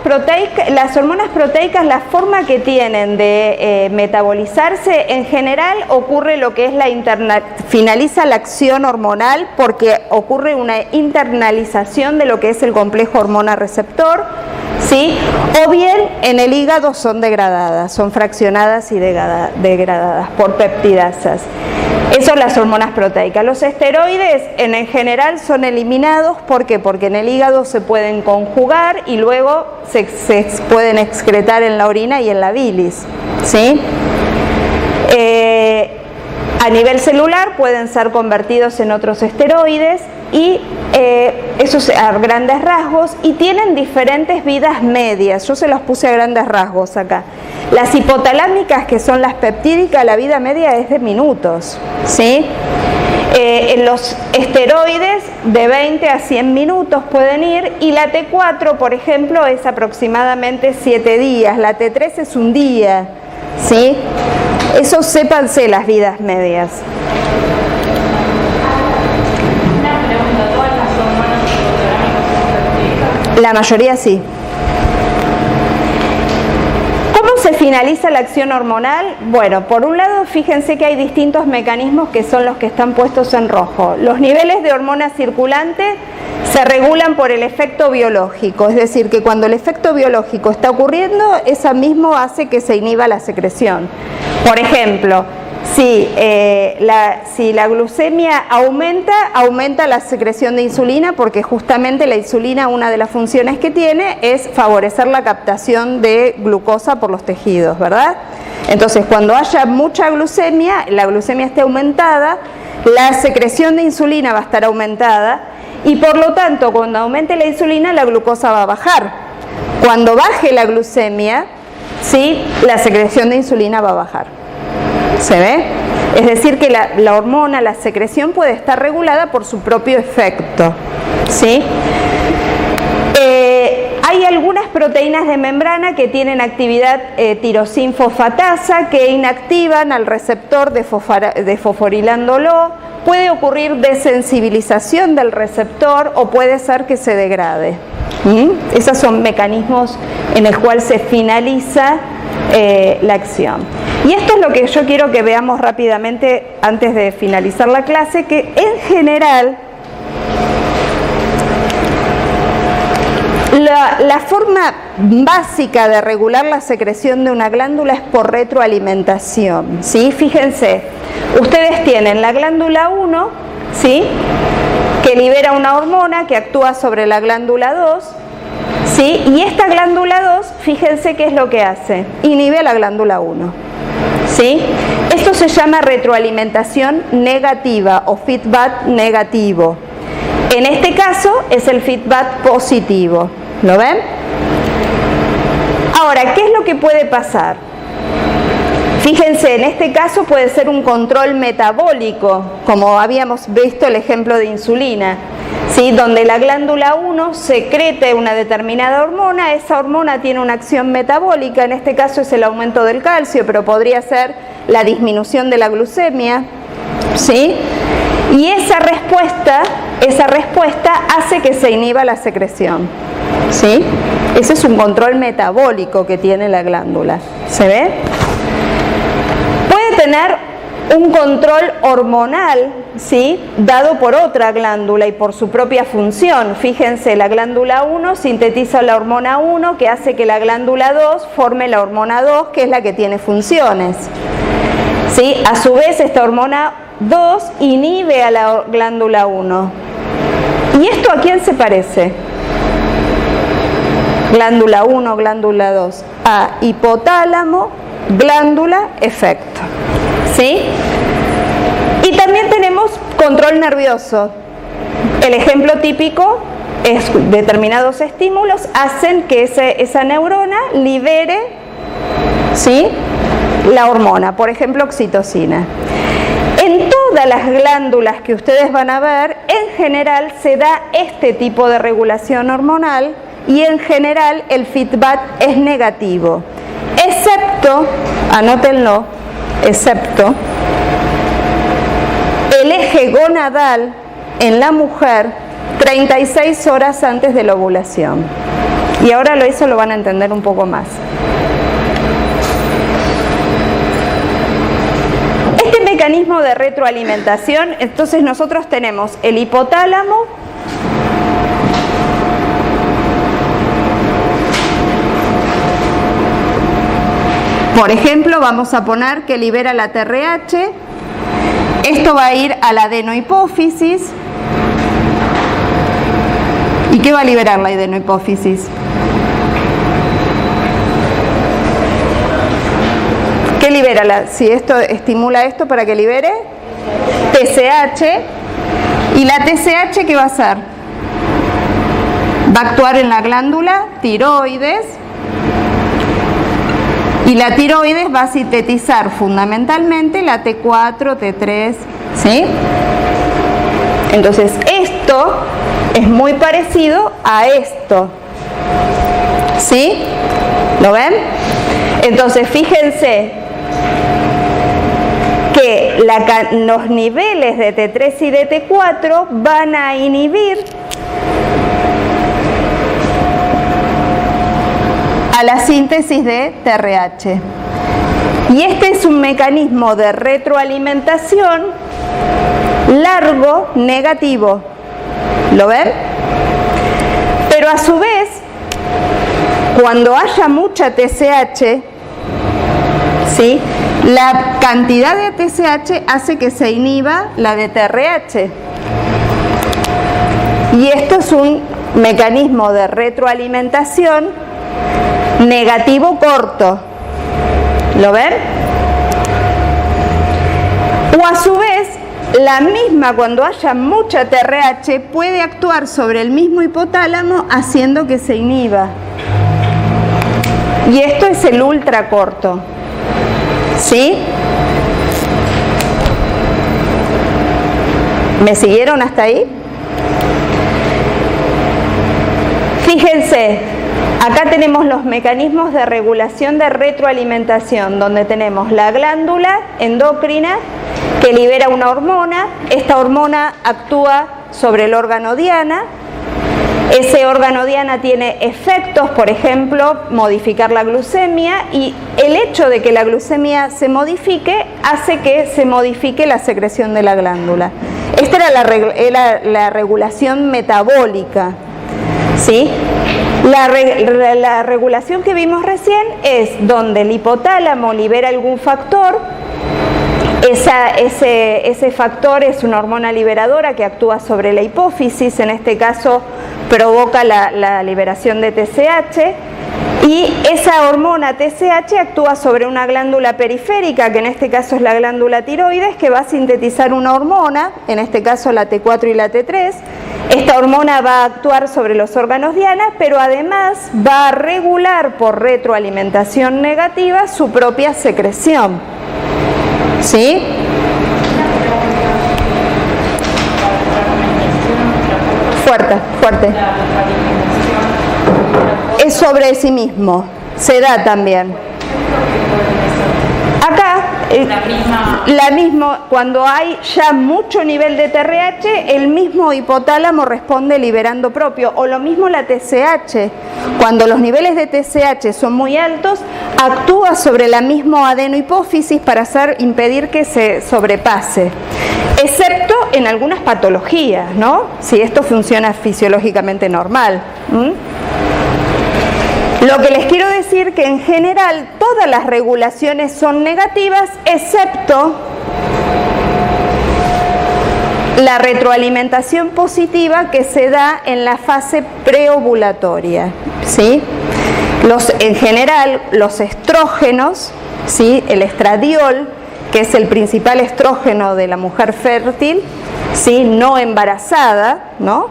proteicas, la forma que tienen de metabolizarse, en general ocurre lo que es finaliza la acción hormonal porque ocurre una internalización de lo que es el complejo hormona-receptor, ¿sí? O bien en el hígado son degradadas, son fraccionadas y degradadas por peptidasas. Eso son las hormonas proteicas. Los esteroides en general son eliminados, ¿por qué? Porque en el hígado se pueden conjugar y luego se pueden excretar en la orina y en la bilis, ¿sí? A nivel celular pueden ser convertidos en otros esteroides y esos a grandes rasgos, y tienen diferentes vidas medias. Yo se los puse a grandes rasgos acá. Las hipotalámicas, que son las peptídicas, la vida media es de minutos, ¿sí? En los esteroides de 20 a 100 minutos pueden ir, y la T4, por ejemplo, es aproximadamente 7 días, la T3 es un día, ¿sí? Eso sépanse las vidas medias. Una pregunta, ¿todas las hormonas hipotalámicas son peptídicas? La mayoría sí. ¿Cómo se finaliza la acción hormonal? Bueno, por un lado, fíjense que hay distintos mecanismos que son los que están puestos en rojo. Los niveles de hormona circulante se regulan por el efecto biológico, es decir, que cuando el efecto biológico está ocurriendo, eso mismo hace que se inhiba la secreción. Por ejemplo, si la glucemia aumenta la secreción de insulina, porque justamente la insulina, una de las funciones que tiene es favorecer la captación de glucosa por los tejidos, ¿verdad? Entonces, cuando haya mucha glucemia, la glucemia esté aumentada, la secreción de insulina va a estar aumentada, y por lo tanto, cuando aumente la insulina, la glucosa va a bajar. Cuando baje la glucemia, ¿sí?, la secreción de insulina va a bajar. ¿Se ve? Es decir, que la hormona, la secreción puede estar regulada por su propio efecto, ¿sí? Hay algunas proteínas de membrana que tienen actividad tirosinfosfatasa, que inactivan al receptor de fosforilándolo. Puede ocurrir desensibilización del receptor o puede ser que se degrade. Esos son mecanismos en el cual se finaliza la acción. Y esto es lo que yo quiero que veamos rápidamente antes de finalizar la clase, que en general la forma básica de regular la secreción de una glándula es por retroalimentación, ¿sí? Fíjense, ustedes tienen la glándula 1, ¿sí?, que libera una hormona que actúa sobre la glándula 2, ¿sí? Y esta glándula 2, fíjense qué es lo que hace, inhibe a la glándula 1, ¿sí? Esto se llama retroalimentación negativa o feedback negativo. En este caso es el feedback positivo, ¿lo ven? Ahora, ¿qué es lo que puede pasar? Fíjense, en este caso puede ser un control metabólico, como habíamos visto el ejemplo de insulina, ¿sí?, donde la glándula 1 secreta una determinada hormona, esa hormona tiene una acción metabólica, en este caso es el aumento del calcio, pero podría ser la disminución de la glucemia, ¿sí? Y esa respuesta hace que se inhiba la secreción, ¿sí? Ese es un control metabólico que tiene la glándula, ¿se ve? Puede tener un control hormonal, ¿sí?, dado por otra glándula y por su propia función. Fíjense, la glándula 1 sintetiza la hormona 1, que hace que la glándula 2 forme la hormona 2, que es la que tiene funciones, ¿sí? A su vez, esta hormona 2 inhibe a la glándula 1. ¿Y esto a quién se parece? Glándula 1, glándula 2. A hipotálamo, glándula, efecto, ¿sí? Y también tenemos control nervioso. El ejemplo típico es determinados estímulos hacen que esa neurona libere, ¿sí?, la hormona, por ejemplo, oxitocina. En todas las glándulas que ustedes van a ver, en general se da este tipo de regulación hormonal y en general el feedback es negativo, excepto, anótenlo, excepto el eje eje gonadal en la mujer 36 horas antes de la ovulación. Y ahora eso lo van a entender un poco más. Este mecanismo de retroalimentación, entonces nosotros tenemos el hipotálamo, por ejemplo, vamos a poner que libera la TRH, esto va a ir a la adenohipófisis. ¿Y qué va a liberar la adenohipófisis? ¿Qué libera? Si esto estimula esto para que libere TSH, y la TSH ¿qué va a hacer? Va a actuar en la glándula tiroides, y la tiroides va a sintetizar fundamentalmente la T4, T3, ¿sí? Entonces esto es muy parecido a esto, ¿sí? ¿Lo ven? Entonces fíjense que los niveles de T3 y de T4 van a inhibir a la síntesis de TRH. Y este es un mecanismo de retroalimentación largo negativo. ¿Lo ven? Pero a su vez, cuando haya mucha TSH, ¿sí?, la cantidad de TSH hace que se inhiba la de TRH. Y esto es un mecanismo de retroalimentación negativo corto. ¿Lo ven? O a su vez, la misma, cuando haya mucha TRH, puede actuar sobre el mismo hipotálamo haciendo que se inhiba. Y esto es el ultracorto. ¿Sí? ¿Me siguieron hasta ahí? Fíjense, acá tenemos los mecanismos de regulación de retroalimentación, donde tenemos la glándula endocrina que libera una hormona. Esta hormona actúa sobre el órgano diana. Ese órgano diana tiene efectos, por ejemplo, modificar la glucemia, y el hecho de que la glucemia se modifique hace que se modifique la secreción de la glándula. Esta era la regulación metabólica, ¿sí? La regulación que vimos recién es donde el hipotálamo libera algún factor. Ese factor es una hormona liberadora que actúa sobre la hipófisis, en este caso provoca la liberación de TSH, y esa hormona TSH actúa sobre una glándula periférica, que en este caso es la glándula tiroides, que va a sintetizar una hormona, en este caso la T4 y la T3. Esta hormona va a actuar sobre los órganos diana, pero además va a regular por retroalimentación negativa su propia secreción. ¿Sí? Fuerte. Es sobre sí mismo, se da también. Acá, la misma, cuando hay ya mucho nivel de TRH, el mismo hipotálamo responde liberando propio, o lo mismo la TSH. Cuando los niveles de TSH son muy altos, actúa sobre la misma adenohipófisis para impedir que se sobrepase, excepto en algunas patologías, ¿no? Si esto funciona fisiológicamente normal. Lo que les quiero decir que en general todas las regulaciones son negativas, excepto la retroalimentación positiva que se da en la fase preovulatoria, ¿sí? En general, los estrógenos, ¿sí?, el estradiol, que es el principal estrógeno de la mujer fértil, ¿sí?, no embarazada, ¿no?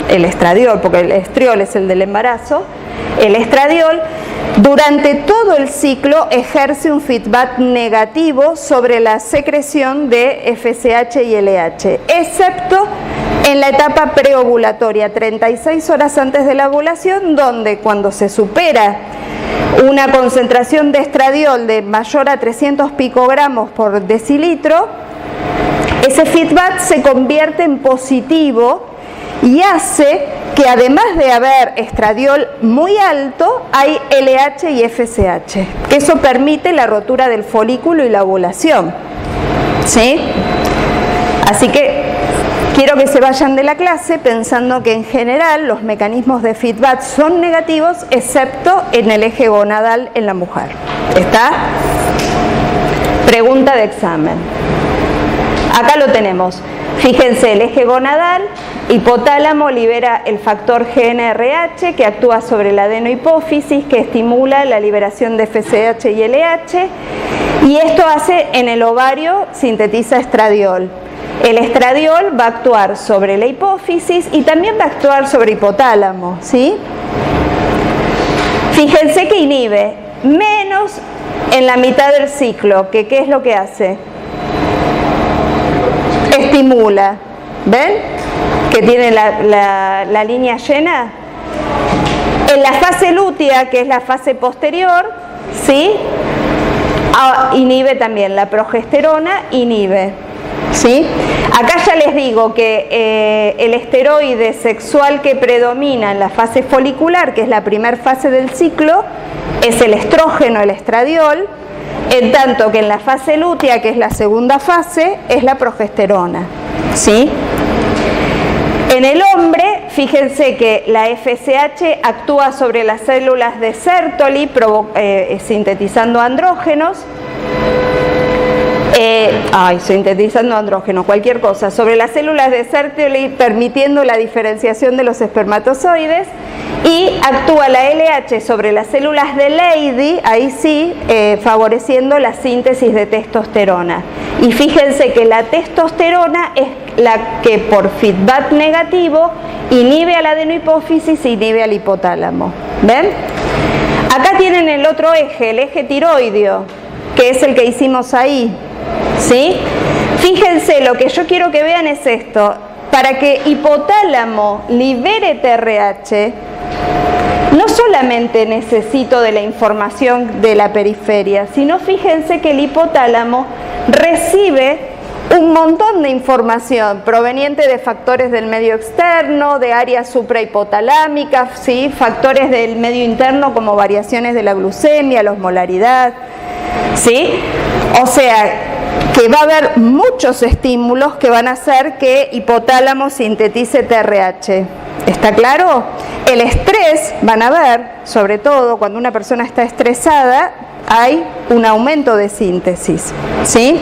El estradiol, porque el estriol es el del embarazo. El estradiol durante todo el ciclo ejerce un feedback negativo sobre la secreción de FSH y LH, excepto en la etapa preovulatoria, 36 horas antes de la ovulación, donde cuando se supera una concentración de estradiol de mayor a 300 picogramos por decilitro, ese feedback se convierte en positivo y hace que además de haber estradiol muy alto, hay LH y FSH, que eso permite la rotura del folículo y la ovulación. ¿Sí? Así que quiero que se vayan de la clase pensando que en general los mecanismos de feedback son negativos, excepto en el eje gonadal en la mujer. ¿Está? Pregunta de examen. Acá lo tenemos. Fíjense, el eje gonadal, hipotálamo libera el factor GnRH que actúa sobre la adenohipófisis, que estimula la liberación de FSH y LH, y esto hace en el ovario, sintetiza estradiol. El estradiol va a actuar sobre la hipófisis y también va a actuar sobre hipotálamo, ¿sí? Fíjense que inhibe menos en la mitad del ciclo, que ¿qué es lo que hace? Estimula. ¿Ven? Que tiene la línea llena. En la fase lútea, que es la fase posterior, ¿sí? Inhibe también la progesterona, inhibe. ¿Sí? Acá ya les digo que el esteroide sexual que predomina en la fase folicular, que es la primera fase del ciclo, es el estrógeno, el estradiol, en tanto que en la fase lútea, que es la segunda fase, es la progesterona. ¿Sí? En el hombre, fíjense que la FSH actúa sobre las células de Sertoli, sintetizando andrógenos. Sintetizando andrógenos, cualquier cosa, sobre las células de Sertoli, permitiendo la diferenciación de los espermatozoides, y actúa la LH sobre las células de Leydig, ahí sí, favoreciendo la síntesis de testosterona. Y fíjense que la testosterona es la que por feedback negativo inhibe a la adenohipófisis e inhibe al hipotálamo. ¿Ven? Acá tienen el otro eje, el eje tiroideo, que es el que hicimos ahí. ¿Sí? Fíjense, lo que yo quiero que vean es esto. Para que hipotálamo libere TRH, no solamente necesito de la información de la periferia, sino fíjense que el hipotálamo recibe un montón de información proveniente de factores del medio externo, de áreas suprahipotalámicas, ¿sí? Factores del medio interno como variaciones de la glucemia, la osmolaridad, ¿sí? O sea, que va a haber muchos estímulos que van a hacer que hipotálamo sintetice TRH. ¿Está claro? El estrés, van a ver, sobre todo cuando una persona está estresada, hay un aumento de síntesis, ¿sí?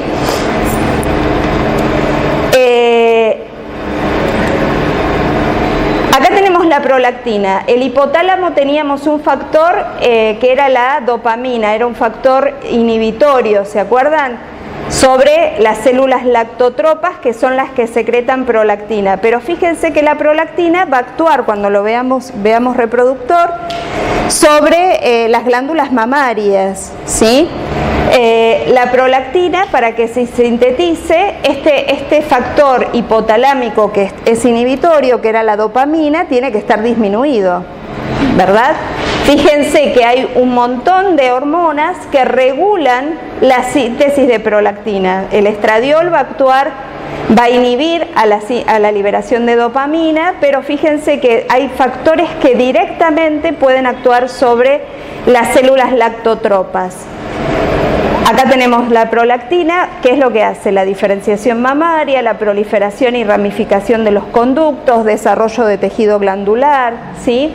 Acá tenemos la prolactina. El hipotálamo teníamos un factor que era la dopamina, era un factor inhibitorio, ¿se acuerdan? Sobre las células lactotropas, que son las que secretan prolactina. Pero fíjense que la prolactina va a actuar, cuando lo veamos reproductor, sobre las glándulas mamarias, ¿sí? La prolactina, para que se sintetice, este factor hipotalámico que es inhibitorio, que era la dopamina, tiene que estar disminuido, ¿verdad? Fíjense que hay un montón de hormonas que regulan la síntesis de prolactina. El estradiol va a actuar, va a inhibir a la liberación de dopamina, pero fíjense que hay factores que directamente pueden actuar sobre las células lactotropas. Acá tenemos la prolactina, que es lo que hace la diferenciación mamaria, la proliferación y ramificación de los conductos, desarrollo de tejido glandular, ¿sí?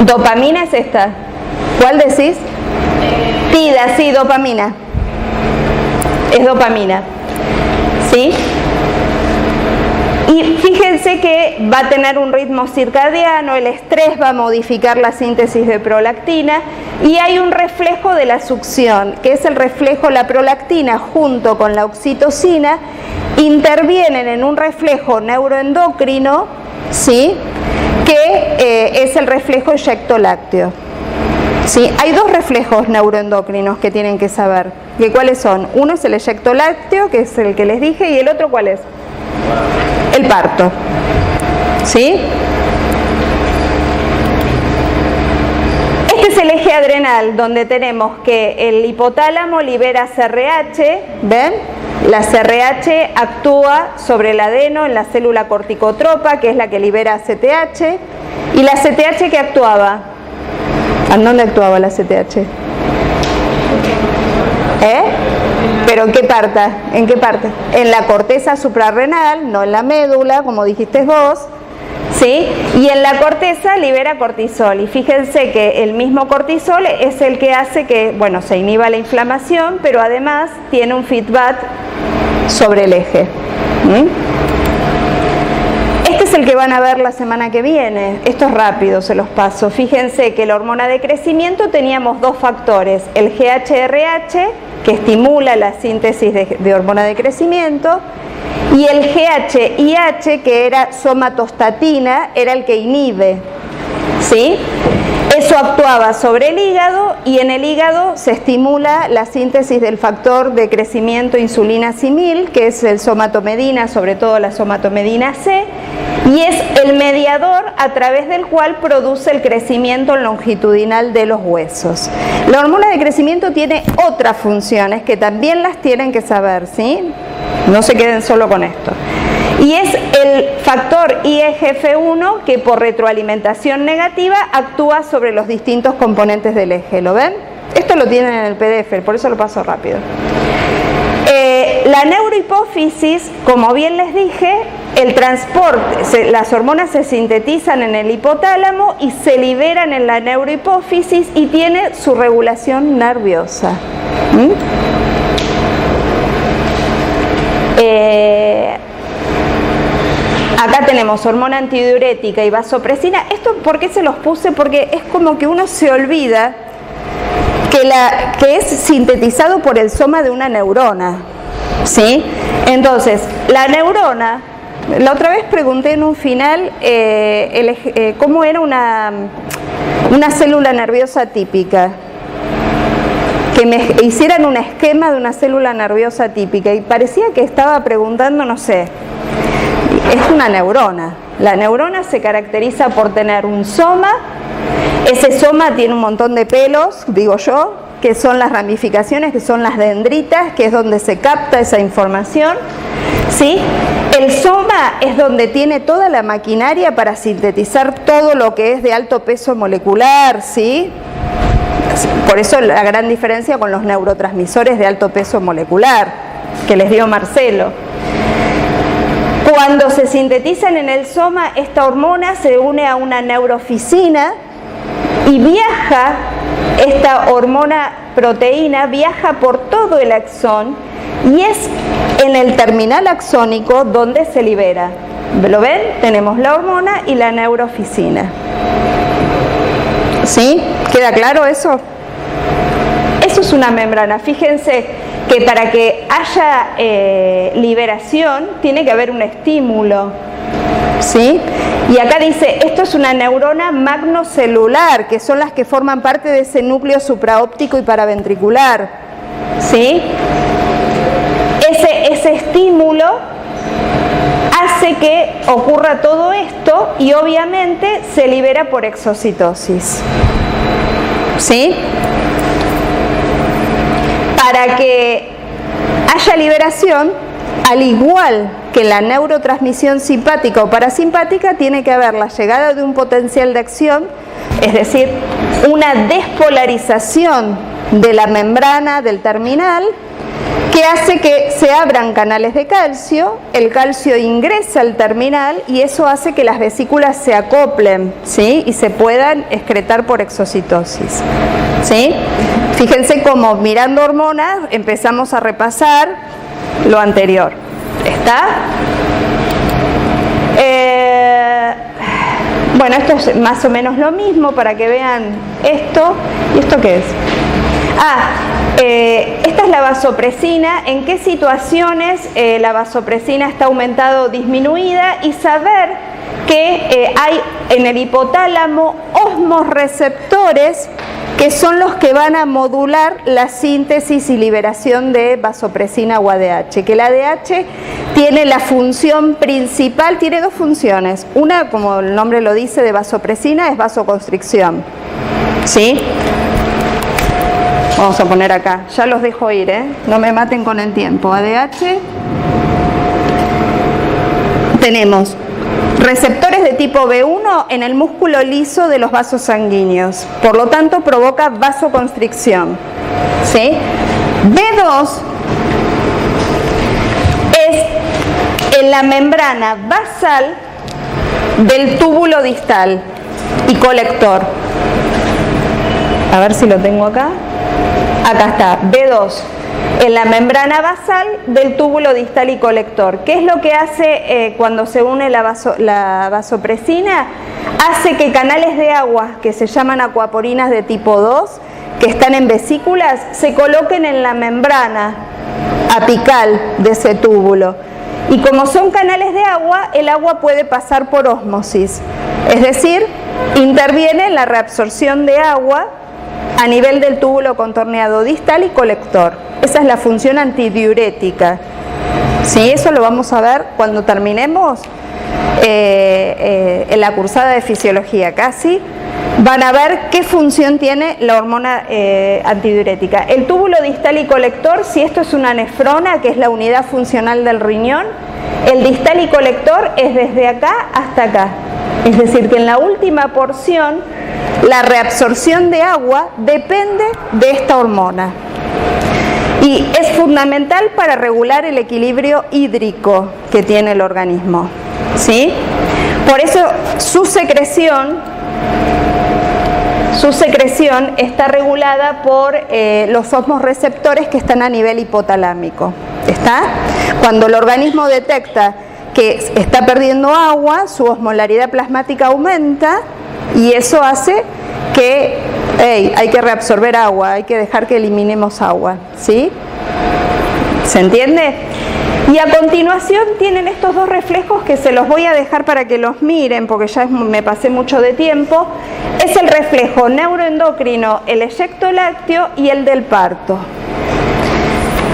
Dopamina es esta. ¿Cuál decís? Tida, sí, dopamina. Es dopamina. ¿Sí? Y fíjense que va a tener un ritmo circadiano, el estrés va a modificar la síntesis de prolactina y hay un reflejo de la succión, que es el reflejo, la prolactina junto con la oxitocina intervienen en un reflejo neuroendocrino, ¿sí? Que es el reflejo eyectolácteo. ¿Sí? Hay dos reflejos neuroendocrinos que tienen que saber. ¿Y cuáles son? Uno es el eyectolácteo, que es el que les dije, y el otro ¿cuál es? El parto. ¿Sí? Este Este es el eje adrenal, donde tenemos que el hipotálamo libera CRH, ¿ven? La CRH actúa sobre el adeno en la célula corticotropa, que es la que libera ACTH. ¿Y la ACTH qué actuaba? ¿En dónde actuaba la ACTH? ¿Pero en qué parte? ¿En qué parte? En la corteza suprarrenal, no en la médula, como dijiste vos, ¿sí? Y en la corteza libera cortisol. Y fíjense que el mismo cortisol es el que hace que, bueno, se inhiba la inflamación, pero además tiene un feedback sobre el eje. Este es el que van a ver la semana que viene. Esto es rápido, se los paso. Fíjense que la hormona de crecimiento teníamos dos factores. El GHRH, que estimula la síntesis de hormona de crecimiento, y el GHIH, que era somatostatina, era el que inhibe, ¿sí? Eso actuaba sobre el hígado y en el hígado se estimula la síntesis del factor de crecimiento insulina simil, que es el somatomedina, sobre todo la somatomedina C, y es el mediador a través del cual produce el crecimiento longitudinal de los huesos. La hormona de crecimiento tiene otras funciones que también las tienen que saber, ¿sí? No se queden solo con esto. Y es el factor IGF-1 que por retroalimentación negativa actúa sobre los distintos componentes del eje. ¿Lo ven? Esto lo tienen en el PDF, por eso lo paso rápido. La neurohipófisis, como bien les dije, el transporte, las hormonas se sintetizan en el hipotálamo y se liberan en la neurohipófisis y tiene su regulación nerviosa. Acá tenemos hormona antidiurética y vasopresina. Esto, ¿por qué se los puse? Porque es como que uno se olvida que es sintetizado por el soma de una neurona, ¿sí? Entonces, la neurona, la otra vez pregunté en un final cómo era una célula nerviosa típica, que me hicieran un esquema de una célula nerviosa típica, y parecía que estaba preguntando, no sé, es una neurona. La neurona se caracteriza por tener un soma. Ese soma tiene un montón de pelos, digo yo, que son las ramificaciones, que son las dendritas, que es donde se capta esa información, ¿sí? El soma es donde tiene toda la maquinaria para sintetizar todo lo que es de alto peso molecular, ¿sí? Por eso la gran diferencia con los neurotransmisores de alto peso molecular que les dio Marcelo. Cuando se sintetizan en el soma, esta hormona se une a una neuroficina y viaja, esta hormona proteína viaja por todo el axón y es en el terminal axónico donde se libera. ¿Lo ven? Tenemos la hormona y la neuroficina. ¿Sí? ¿Queda claro eso? Eso es una membrana. Fíjense que para que haya liberación tiene que haber un estímulo, ¿sí? Y acá dice, esto es una neurona magnocelular, que son las que forman parte de ese núcleo supraóptico y paraventricular, ¿sí? Ese estímulo hace que ocurra todo esto y obviamente se libera por exocitosis, ¿sí? Para que haya liberación, al igual que la neurotransmisión simpática o parasimpática, tiene que haber la llegada de un potencial de acción, es decir, una despolarización de la membrana del terminal, que hace que se abran canales de calcio, el calcio ingresa al terminal y eso hace que las vesículas se acoplen, ¿sí? Y se puedan excretar por exocitosis, ¿sí? Fíjense cómo mirando hormonas empezamos a repasar lo anterior. ¿Está? Bueno, esto es más o menos lo mismo para que vean esto. ¿Y esto qué es? Esta es la vasopresina. ¿En qué situaciones la vasopresina está aumentada o disminuida? Y saber que hay en el hipotálamo osmoreceptores que son los que van a modular la síntesis y liberación de vasopresina o ADH, que el ADH tiene la función principal, tiene dos funciones. Una, como el nombre lo dice, de vasopresina, es vasoconstricción, ¿Sí? Vamos a poner acá, ya los dejo ir, no me maten con el tiempo. ADH, tenemos receptores de tipo B1 en el músculo liso de los vasos sanguíneos, por lo tanto provoca vasoconstricción. ¿Sí? B2 es en la membrana basal del túbulo distal y colector. A ver si lo tengo acá. Acá está, B2, en la membrana basal del túbulo distal y colector. ¿Qué es lo que hace cuando se une la vasopresina? Hace que canales de agua, que se llaman acuaporinas de tipo 2, que están en vesículas, se coloquen en la membrana apical de ese túbulo. Y como son canales de agua, el agua puede pasar por ósmosis, es decir, interviene en la reabsorción de agua a nivel del túbulo contorneado distal y colector. Esa es la función antidiurética. ¿Sí? Eso lo vamos a ver cuando terminemos en la cursada de fisiología casi. Van a ver qué función tiene la hormona antidiurética. El túbulo distal y colector, si esto es una nefrona, que es la unidad funcional del riñón, el distal y colector es desde acá hasta acá. Es decir, que en la última porción la reabsorción de agua depende de esta hormona. Y es fundamental para regular el equilibrio hídrico que tiene el organismo. ¿Sí? Por eso su secreción está regulada por los osmoreceptores que están a nivel hipotalámico. ¿Está? Cuando el organismo detecta que está perdiendo agua, su osmolaridad plasmática aumenta y eso hace que hay que reabsorber agua, hay que dejar que eliminemos agua. ¿Sí? ¿Se entiende? Y a continuación tienen estos dos reflejos que se los voy a dejar para que los miren porque ya me pasé mucho de tiempo. Es el reflejo neuroendocrino, el eyecto lácteo y el del parto.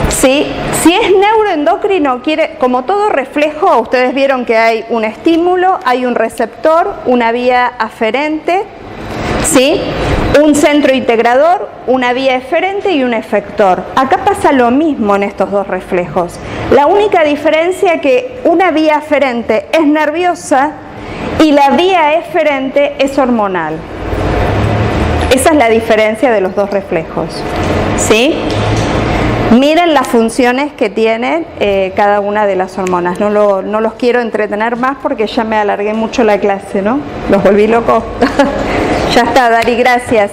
¿Sí? Si es neuroendocrino, como todo reflejo, ustedes vieron que hay un estímulo, hay un receptor, una vía aferente, ¿sí? Un centro integrador, una vía eferente y un efector. Acá pasa lo mismo en estos dos reflejos. La única diferencia es que una vía aferente es nerviosa y la vía eferente es hormonal. Esa es la diferencia de los dos reflejos. ¿Sí? Miren las funciones que tiene cada una de las hormonas. No los quiero entretener más porque ya me alargué mucho la clase, ¿no? Los volví locos. Ya está, Dari, gracias.